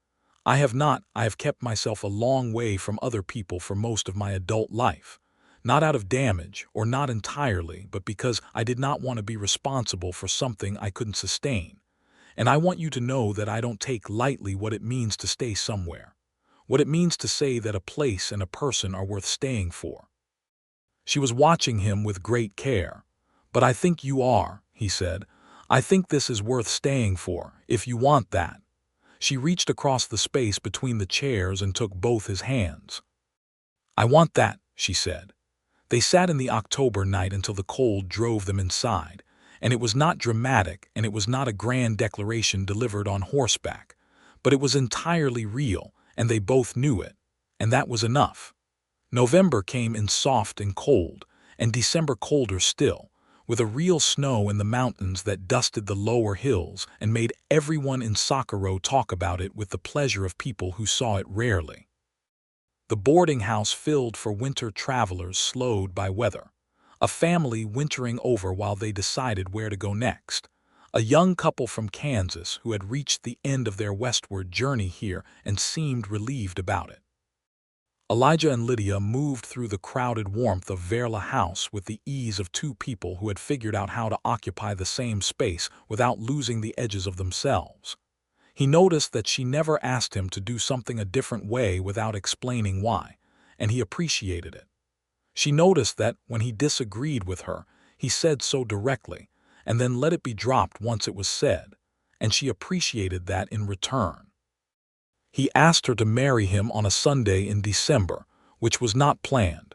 I have kept myself a long way from other people for most of my adult life. Not out of damage, or not entirely, but because I did not want to be responsible for something I couldn't sustain. And I want you to know that I don't take lightly what it means to stay somewhere, what it means to say that a place and a person are worth staying for." She was watching him with great care. "But I think you are," he said. "I think this is worth staying for, if you want that." She reached across the space between the chairs and took both his hands. "I want that," she said. They sat in the October night until the cold drove them inside, and it was not dramatic and it was not a grand declaration delivered on horseback, but it was entirely real, and they both knew it, and that was enough. November came in soft and cold, and December colder still, with a real snow in the mountains that dusted the lower hills and made everyone in Socorro talk about it with the pleasure of people who saw it rarely. The boarding house filled for winter travelers slowed by weather. A family wintering over while they decided where to go next. A young couple from Kansas who had reached the end of their westward journey here and seemed relieved about it. Elijah and Lydia moved through the crowded warmth of Verla House with the ease of 2 people who had figured out how to occupy the same space without losing the edges of themselves. He noticed that she never asked him to do something a different way without explaining why, and he appreciated it. She noticed that when he disagreed with her, he said so directly, and then let it be dropped once it was said, and she appreciated that in return. He asked her to marry him on a Sunday in December, which was not planned.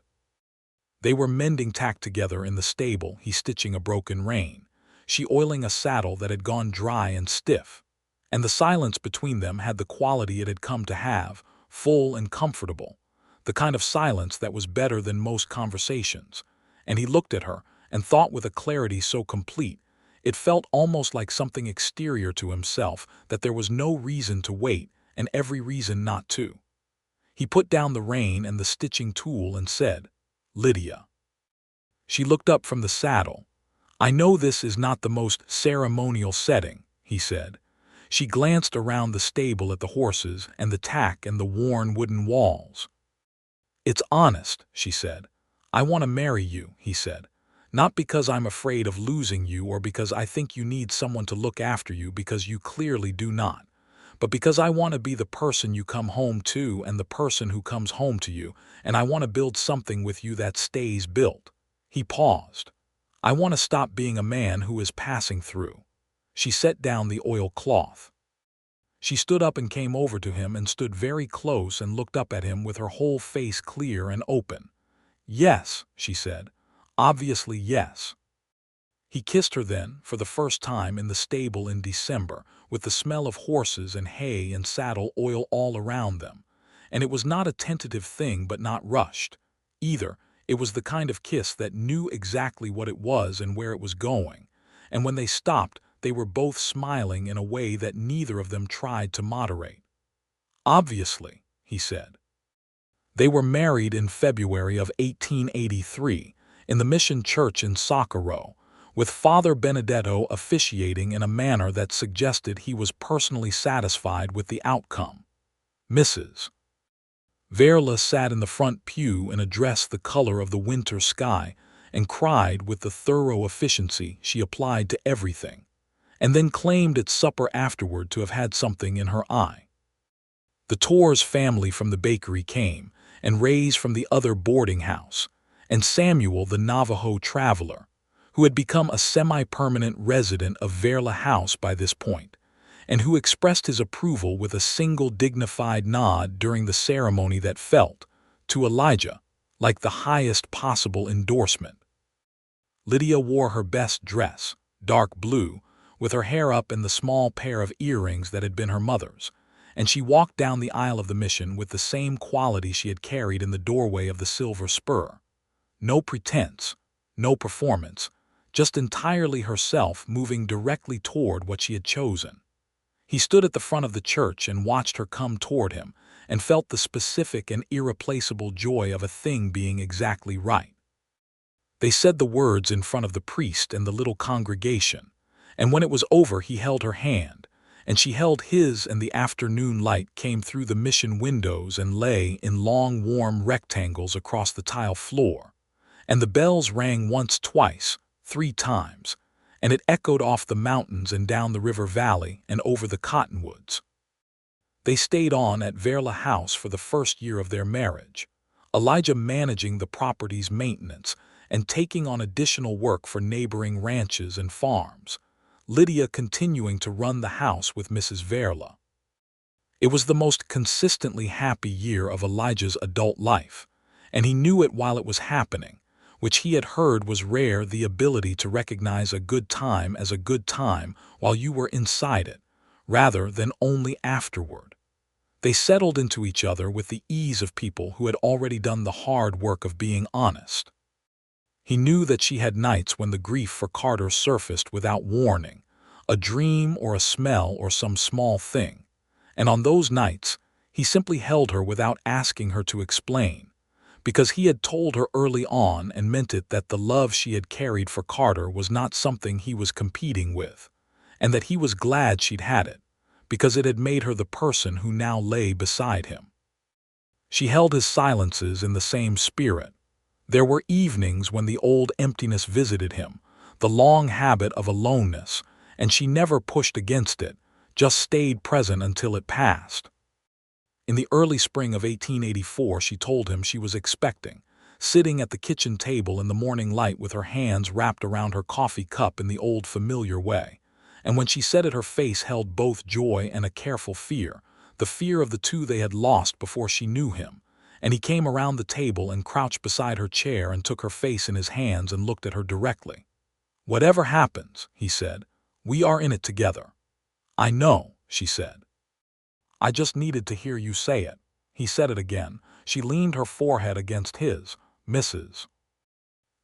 They were mending tack together in the stable, he stitching a broken rein, she oiling a saddle that had gone dry and stiff, and the silence between them had the quality it had come to have, full and comfortable, the kind of silence that was better than most conversations. And he looked at her and thought with a clarity so complete, It felt almost like something exterior to himself, that there was no reason to wait and every reason not to. He put down the rein and the stitching tool and said, "Lydia." She looked up from the saddle. "I know this is not the most ceremonial setting," he said. She glanced around the stable at the horses and the tack and the worn wooden walls. "It's honest," she said. "I want to marry you," he said. "Not because I'm afraid of losing you or because I think you need someone to look after you, because you clearly do not, but because I want to be the person you come home to and the person who comes home to you, and I want to build something with you that stays built." He paused. "I want to stop being a man who is passing through." She set down the oilcloth. She stood up and came over to him and stood very close and looked up at him with her whole face clear and open. "Yes," she said. "Obviously, yes." He kissed her then, for the first time in the stable in December, with the smell of horses and hay and saddle oil all around them. And it was not a tentative thing but not rushed, either. It was the kind of kiss that knew exactly what it was and where it was going. And when they stopped, they were both smiling in a way that neither of them tried to moderate. "Obviously," he said. They were married in February of 1883 in the mission church in Socorro, with Father Benedetto officiating in a manner that suggested he was personally satisfied with the outcome. Mrs. Verla sat in the front pew in a dress the color of the winter sky and cried with the thorough efficiency she applied to everything, and then claimed at supper afterward to have had something in her eye. The Torres family from the bakery came, and Reyes from the other boarding house, and Samuel the Navajo traveler, who had become a semi-permanent resident of Verla House by this point, and who expressed his approval with a single dignified nod during the ceremony that felt, to Elijah, like the highest possible endorsement. Lydia wore her best dress, dark blue, with her hair up and the small pair of earrings that had been her mother's, and she walked down the aisle of the mission with the same quality she had carried in the doorway of the Silver Spur. No pretense, no performance, just entirely herself, moving directly toward what she had chosen. He stood at the front of the church and watched her come toward him, and felt the specific and irreplaceable joy of a thing being exactly right. They said the words in front of the priest and the little congregation, and when it was over he held her hand, and she held his, and the afternoon light came through the mission windows and lay in long warm rectangles across the tile floor, and the bells rang once, twice, 3 times, and it echoed off the mountains and down the river valley and over the cottonwoods. They stayed on at Verla House for the first year of their marriage, Elijah managing the property's maintenance and taking on additional work for neighboring ranches and farms, Lydia continuing to run the house with Mrs. Verla. It was the most consistently happy year of Elijah's adult life, and he knew it while it was happening, which he had heard was rare, the ability to recognize a good time as a good time while you were inside it, rather than only afterward. They settled into each other with the ease of people who had already done the hard work of being honest. He knew that she had nights when the grief for Carter surfaced without warning, a dream or a smell or some small thing, and on those nights he simply held her without asking her to explain, because he had told her early on and meant it that the love she had carried for Carter was not something he was competing with, and that he was glad she'd had it, because it had made her the person who now lay beside him. She held his silences in the same spirit. There were evenings when the old emptiness visited him, the long habit of aloneness, and she never pushed against it, just stayed present until it passed. In the early spring of 1884 she told him she was expecting, sitting at the kitchen table in the morning light with her hands wrapped around her coffee cup in the old familiar way, and when she said it her face held both joy and a careful fear, the fear of the two they had lost before she knew him, and he came around the table and crouched beside her chair and took her face in his hands and looked at her directly. "Whatever happens," he said, "we are in it together." "I know," she said. "I just needed to hear you say it." He said it again. She leaned her forehead against his. Mrs.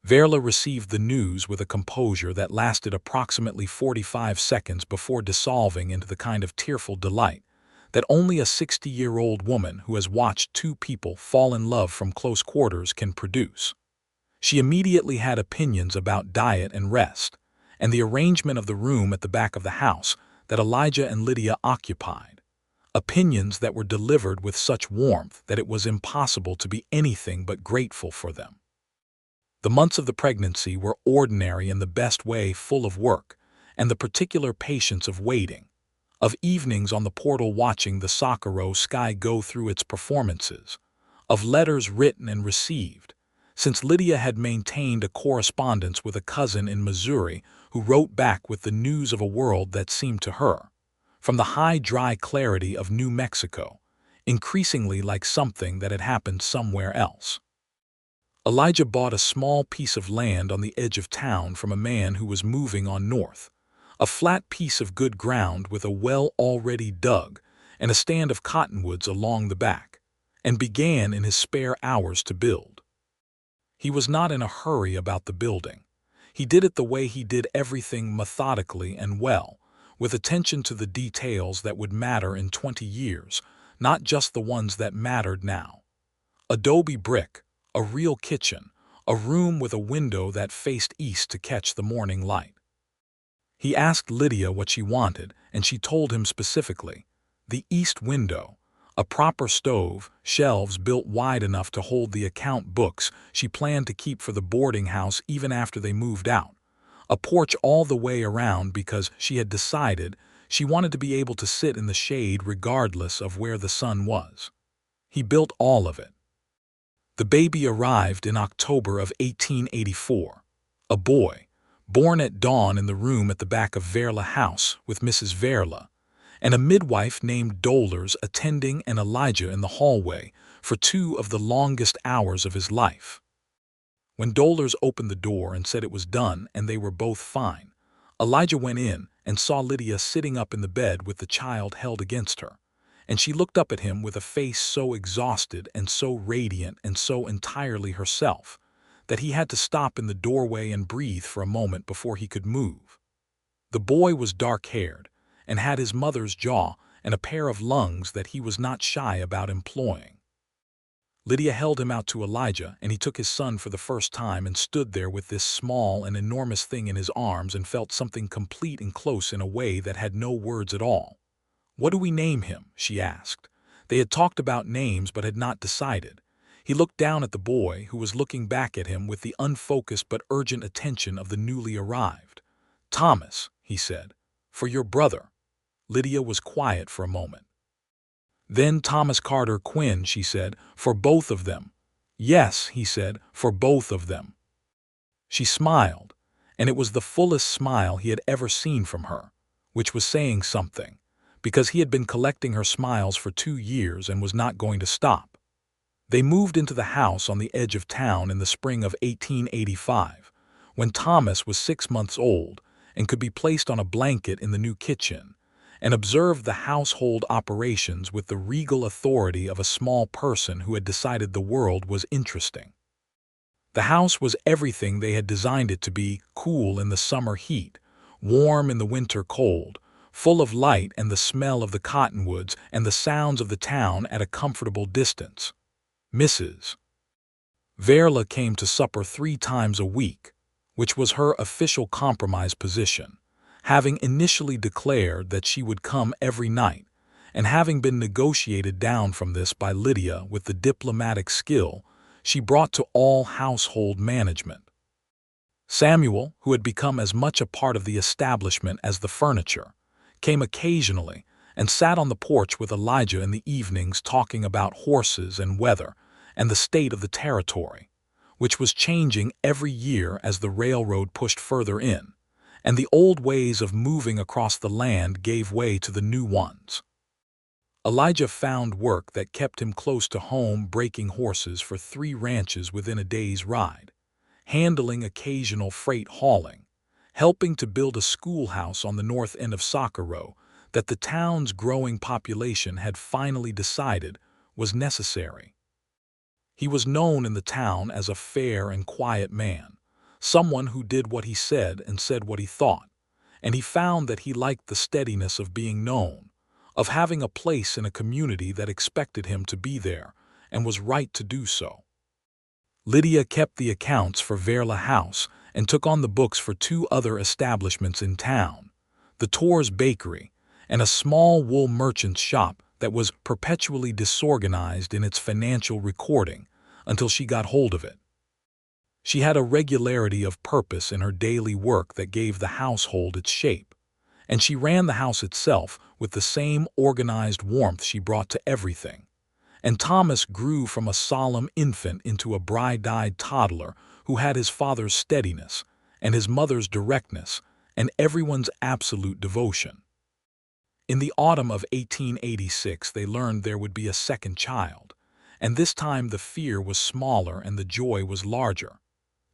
Verla received the news with a composure that lasted approximately 45 seconds before dissolving into the kind of tearful delight that only a 60-year-old woman who has watched two people fall in love from close quarters can produce. She immediately had opinions about diet and rest, and the arrangement of the room at the back of the house that Elijah and Lydia occupied. Opinions that were delivered with such warmth that it was impossible to be anything but grateful for them. The months of the pregnancy were ordinary in the best way, full of work, and the particular patience of waiting, of evenings on the portal watching the Socorro sky go through its performances, of letters written and received, since Lydia had maintained a correspondence with a cousin in Missouri who wrote back with the news of a world that seemed to her, from the high dry clarity of New Mexico, increasingly like something that had happened somewhere else. Elijah bought a small piece of land on the edge of town from a man who was moving on north, a flat piece of good ground with a well already dug and a stand of cottonwoods along the back, and began in his spare hours to build. He was not in a hurry about the building. He did it the way he did everything, methodically and well, with attention to the details that would matter in 20 years, not just the ones that mattered now. Adobe brick, a real kitchen, a room with a window that faced east to catch the morning light. He asked Lydia what she wanted, and she told him specifically. The east window, a proper stove, shelves built wide enough to hold the account books she planned to keep for the boarding house even after they moved out, a porch all the way around because she had decided she wanted to be able to sit in the shade regardless of where the sun was. He built all of it. The baby arrived in October of 1884, a boy, born at dawn in the room at the back of Verla House with Mrs. Verla, and a midwife named Dolores attending and Elijah in the hallway for 2 of the longest hours of his life. When Dolores opened the door and said it was done and they were both fine, Elijah went in and saw Lydia sitting up in the bed with the child held against her, and she looked up at him with a face so exhausted and so radiant and so entirely herself that he had to stop in the doorway and breathe for a moment before he could move. The boy was dark-haired and had his mother's jaw and a pair of lungs that he was not shy about employing. Lydia held him out to Elijah, and he took his son for the first time and stood there with this small and enormous thing in his arms and felt something complete and close in a way that had no words at all. "What do we name him?" she asked. They had talked about names but had not decided. He looked down at the boy, who was looking back at him with the unfocused but urgent attention of the newly arrived. "Thomas," he said, "for your brother." Lydia was quiet for a moment. "Then Thomas Carter Quinn," she said, "for both of them." "Yes," he said, "for both of them." She smiled, and it was the fullest smile he had ever seen from her, which was saying something, because he had been collecting her smiles for 2 years and was not going to stop. They moved into the house on the edge of town in the spring of 1885, when Thomas was 6 months old and could be placed on a blanket in the new kitchen, and observed the household operations with the regal authority of a small person who had decided the world was interesting. The house was everything they had designed it to be: cool in the summer heat, warm in the winter cold, full of light and the smell of the cottonwoods and the sounds of the town at a comfortable distance. Mrs. Verla came to supper 3 times a week, which was her official compromise position, having initially declared that she would come every night, and having been negotiated down from this by Lydia with the diplomatic skill she brought to all household management. Samuel, who had become as much a part of the establishment as the furniture, came occasionally and sat on the porch with Elijah in the evenings talking about horses and weather and the state of the territory, which was changing every year as the railroad pushed further in, and the old ways of moving across the land gave way to the new ones. Elijah found work that kept him close to home, breaking horses for 3 ranches within a day's ride, handling occasional freight hauling, helping to build a schoolhouse on the north end of Socorro that the town's growing population had finally decided was necessary. He was known in the town as a fair and quiet man, someone who did what he said and said what he thought, and he found that he liked the steadiness of being known, of having a place in a community that expected him to be there and was right to do so. Lydia kept the accounts for Verla House and took on the books for two other establishments in town, the Torr's Bakery and a small wool merchant's shop that was perpetually disorganized in its financial recording until she got hold of it. She had a regularity of purpose in her daily work that gave the household its shape, and she ran the house itself with the same organized warmth she brought to everything. And Thomas grew from a solemn infant into a bright-eyed toddler who had his father's steadiness and his mother's directness and everyone's absolute devotion. In the autumn of 1886, they learned there would be a second child, and this time the fear was smaller and the joy was larger,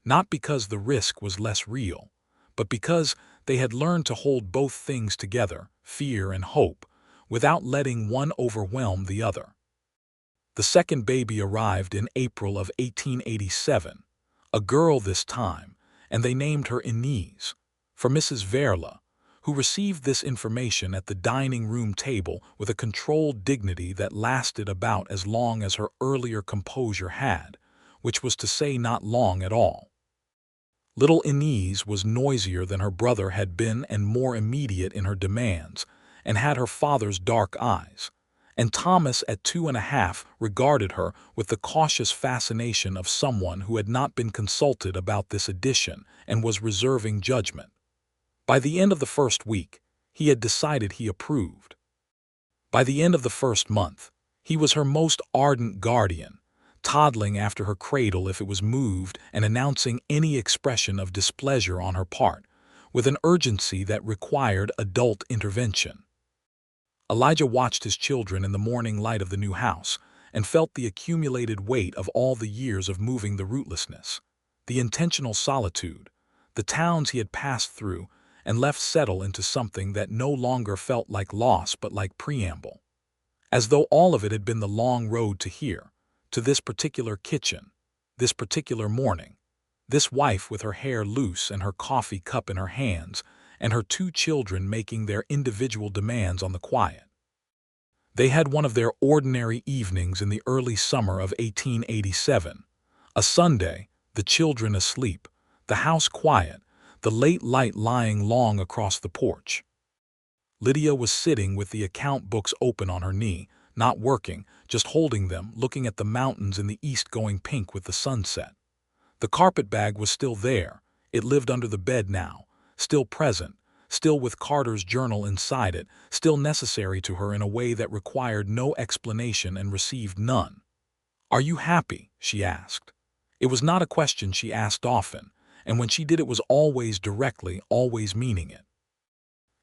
not because the risk was less real, but because they had learned to hold both things together, fear and hope, without letting one overwhelm the other. The second baby arrived in April of 1887, a girl this time, and they named her Inez, for Mrs. Verla, who received this information at the dining room table with a controlled dignity that lasted about as long as her earlier composure had, which was to say not long at all. Little Inez was noisier than her brother had been and more immediate in her demands, and had her father's dark eyes, and Thomas at 2.5 regarded her with the cautious fascination of someone who had not been consulted about this addition and was reserving judgment. By the end of the first week, he had decided he approved. By the end of the first month, he was her most ardent guardian, toddling after her cradle if it was moved and announcing any expression of displeasure on her part, with an urgency that required adult intervention. Elijah watched his children in the morning light of the new house and felt the accumulated weight of all the years of moving, the rootlessness, the intentional solitude, the towns he had passed through and left settle into something that no longer felt like loss but like preamble, as though all of it had been the long road to here, to this particular kitchen, this particular morning, this wife with her hair loose and her coffee cup in her hands, and her two children making their individual demands on the quiet. They had one of their ordinary evenings in the early summer of 1887, a Sunday, the children asleep, the house quiet, the late light lying long across the porch. Lydia was sitting with the account books open on her knee, not working, just holding them, looking at the mountains in the east going pink with the sunset. The carpetbag was still there. It lived under the bed now, still present, still with Carter's journal inside it, still necessary to her in a way that required no explanation and received none. "Are you happy?" she asked. It was not a question she asked often, and when she did it was always directly, always meaning it.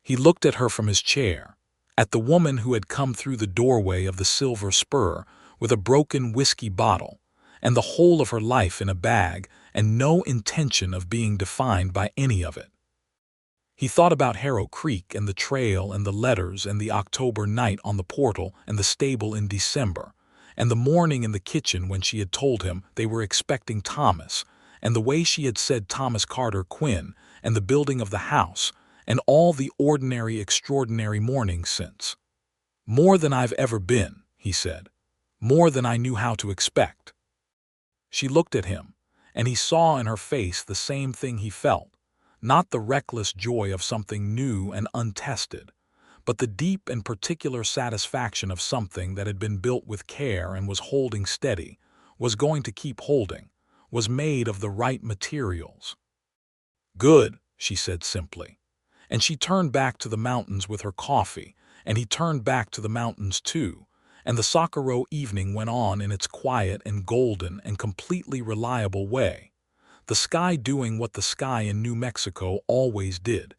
He looked at her from his chair, at the woman who had come through the doorway of the Silver Spur with a broken whiskey bottle, and the whole of her life in a bag, and no intention of being defined by any of it. He thought about Harrow Creek and the trail and the letters and the October night on the portal and the stable in December, and the morning in the kitchen when she had told him they were expecting Thomas, and the way she had said Thomas Carter Quinn, and the building of the house, and all the ordinary, extraordinary mornings since. "More than I've ever been," he said. "More than I knew how to expect." She looked at him, and he saw in her face the same thing he felt, not the reckless joy of something new and untested, but the deep and particular satisfaction of something that had been built with care and was holding steady, was going to keep holding, was made of the right materials. "Good," she said simply. And she turned back to the mountains with her coffee, and he turned back to the mountains too, and the Socorro evening went on in its quiet and golden and completely reliable way, the sky doing what the sky in New Mexico always did,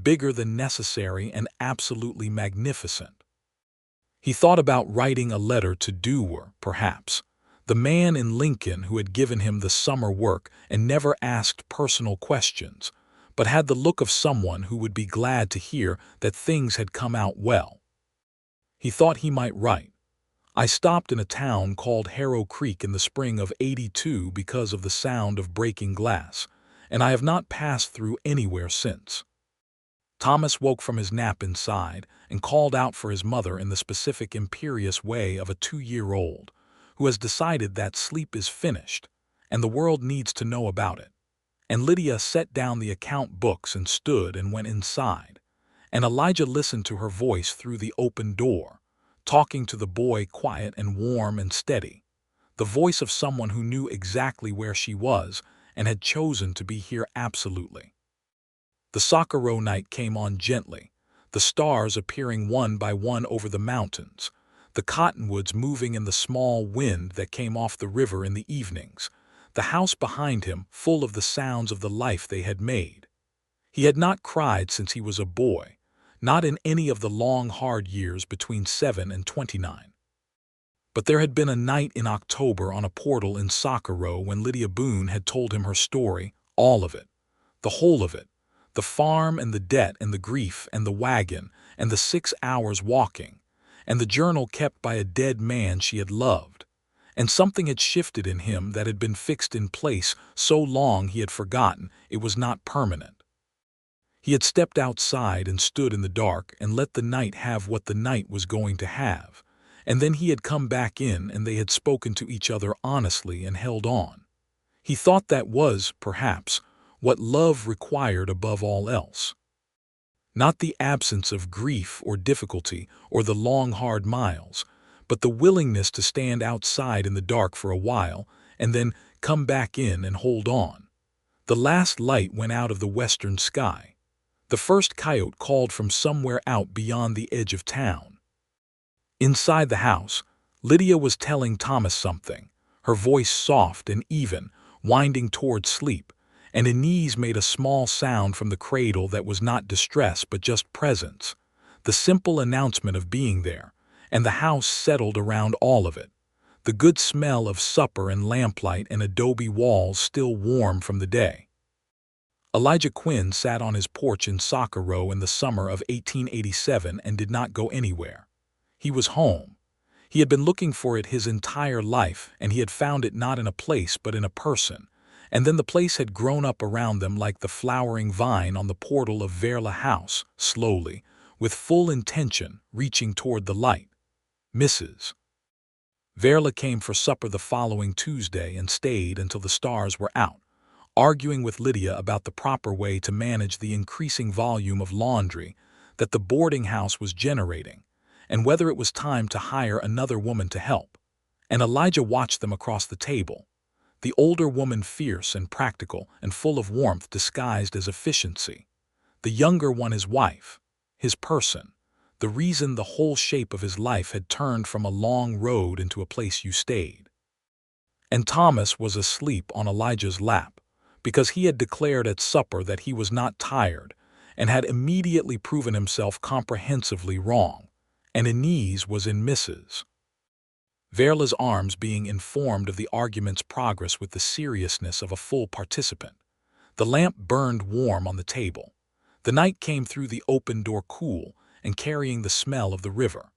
bigger than necessary and absolutely magnificent. He thought about writing a letter to Dewar, perhaps, the man in Lincoln who had given him the summer work and never asked personal questions, but had the look of someone who would be glad to hear that things had come out well. He thought he might write, "I stopped in a town called Harrow Creek in the spring of '82 because of the sound of breaking glass, and I have not passed through anywhere since." Thomas woke from his nap inside and called out for his mother in the specific imperious way of a 2-year-old who has decided that sleep is finished and the world needs to know about it. And Lydia set down the account books and stood and went inside, and Elijah listened to her voice through the open door, talking to the boy quiet and warm and steady, the voice of someone who knew exactly where she was and had chosen to be here absolutely. The Socorro night came on gently, the stars appearing one by one over the mountains, the cottonwoods moving in the small wind that came off the river in the evenings, the house behind him full of the sounds of the life they had made. He had not cried since he was a boy, not in any of the long, hard years between 7 and 29. But there had been a night in October on a portal in Socorro when Lydia Boone had told him her story, all of it, the whole of it, the farm and the debt and the grief and the wagon and the 6 hours walking, and the journal kept by a dead man she had loved. And something had shifted in him that had been fixed in place so long he had forgotten it was not permanent. He had stepped outside and stood in the dark and let the night have what the night was going to have, and then he had come back in and they had spoken to each other honestly and held on. He thought that was, perhaps, what love required above all else. Not the absence of grief or difficulty or the long, hard miles, but the willingness to stand outside in the dark for a while and then come back in and hold on. The last light went out of the western sky. The first coyote called from somewhere out beyond the edge of town. Inside the house, Lydia was telling Thomas something, her voice soft and even, winding toward sleep, and Inez made a small sound from the cradle that was not distress but just presence, the simple announcement of being there, and the house settled around all of it, the good smell of supper and lamplight and adobe walls still warm from the day. Elijah Quinn sat on his porch in Socorro in the summer of 1887 and did not go anywhere. He was home. He had been looking for it his entire life, and he had found it not in a place but in a person, and then the place had grown up around them like the flowering vine on the portal of Verla House, slowly, with full intention, reaching toward the light. Mrs. Verla came for supper the following Tuesday and stayed until the stars were out, arguing with Lydia about the proper way to manage the increasing volume of laundry that the boarding house was generating, and whether it was time to hire another woman to help. And Elijah watched them across the table, the older woman fierce and practical and full of warmth disguised as efficiency, the younger one his wife, his person, the reason the whole shape of his life had turned from a long road into a place you stayed. And Thomas was asleep on Elijah's lap, because he had declared at supper that he was not tired and had immediately proven himself comprehensively wrong, and Inez was in Mrs. Verla's arms being informed of the argument's progress with the seriousness of a full participant. The lamp burned warm on the table. The night came through the open door cool and carrying the smell of the river.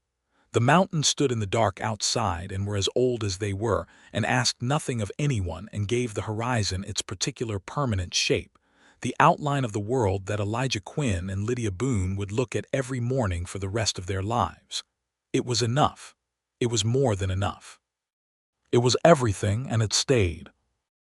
The mountains stood in the dark outside and were as old as they were and asked nothing of anyone and gave the horizon its particular permanent shape, the outline of the world that Elijah Quinn and Lydia Boone would look at every morning for the rest of their lives. It was enough. It was more than enough. It was everything, and it stayed.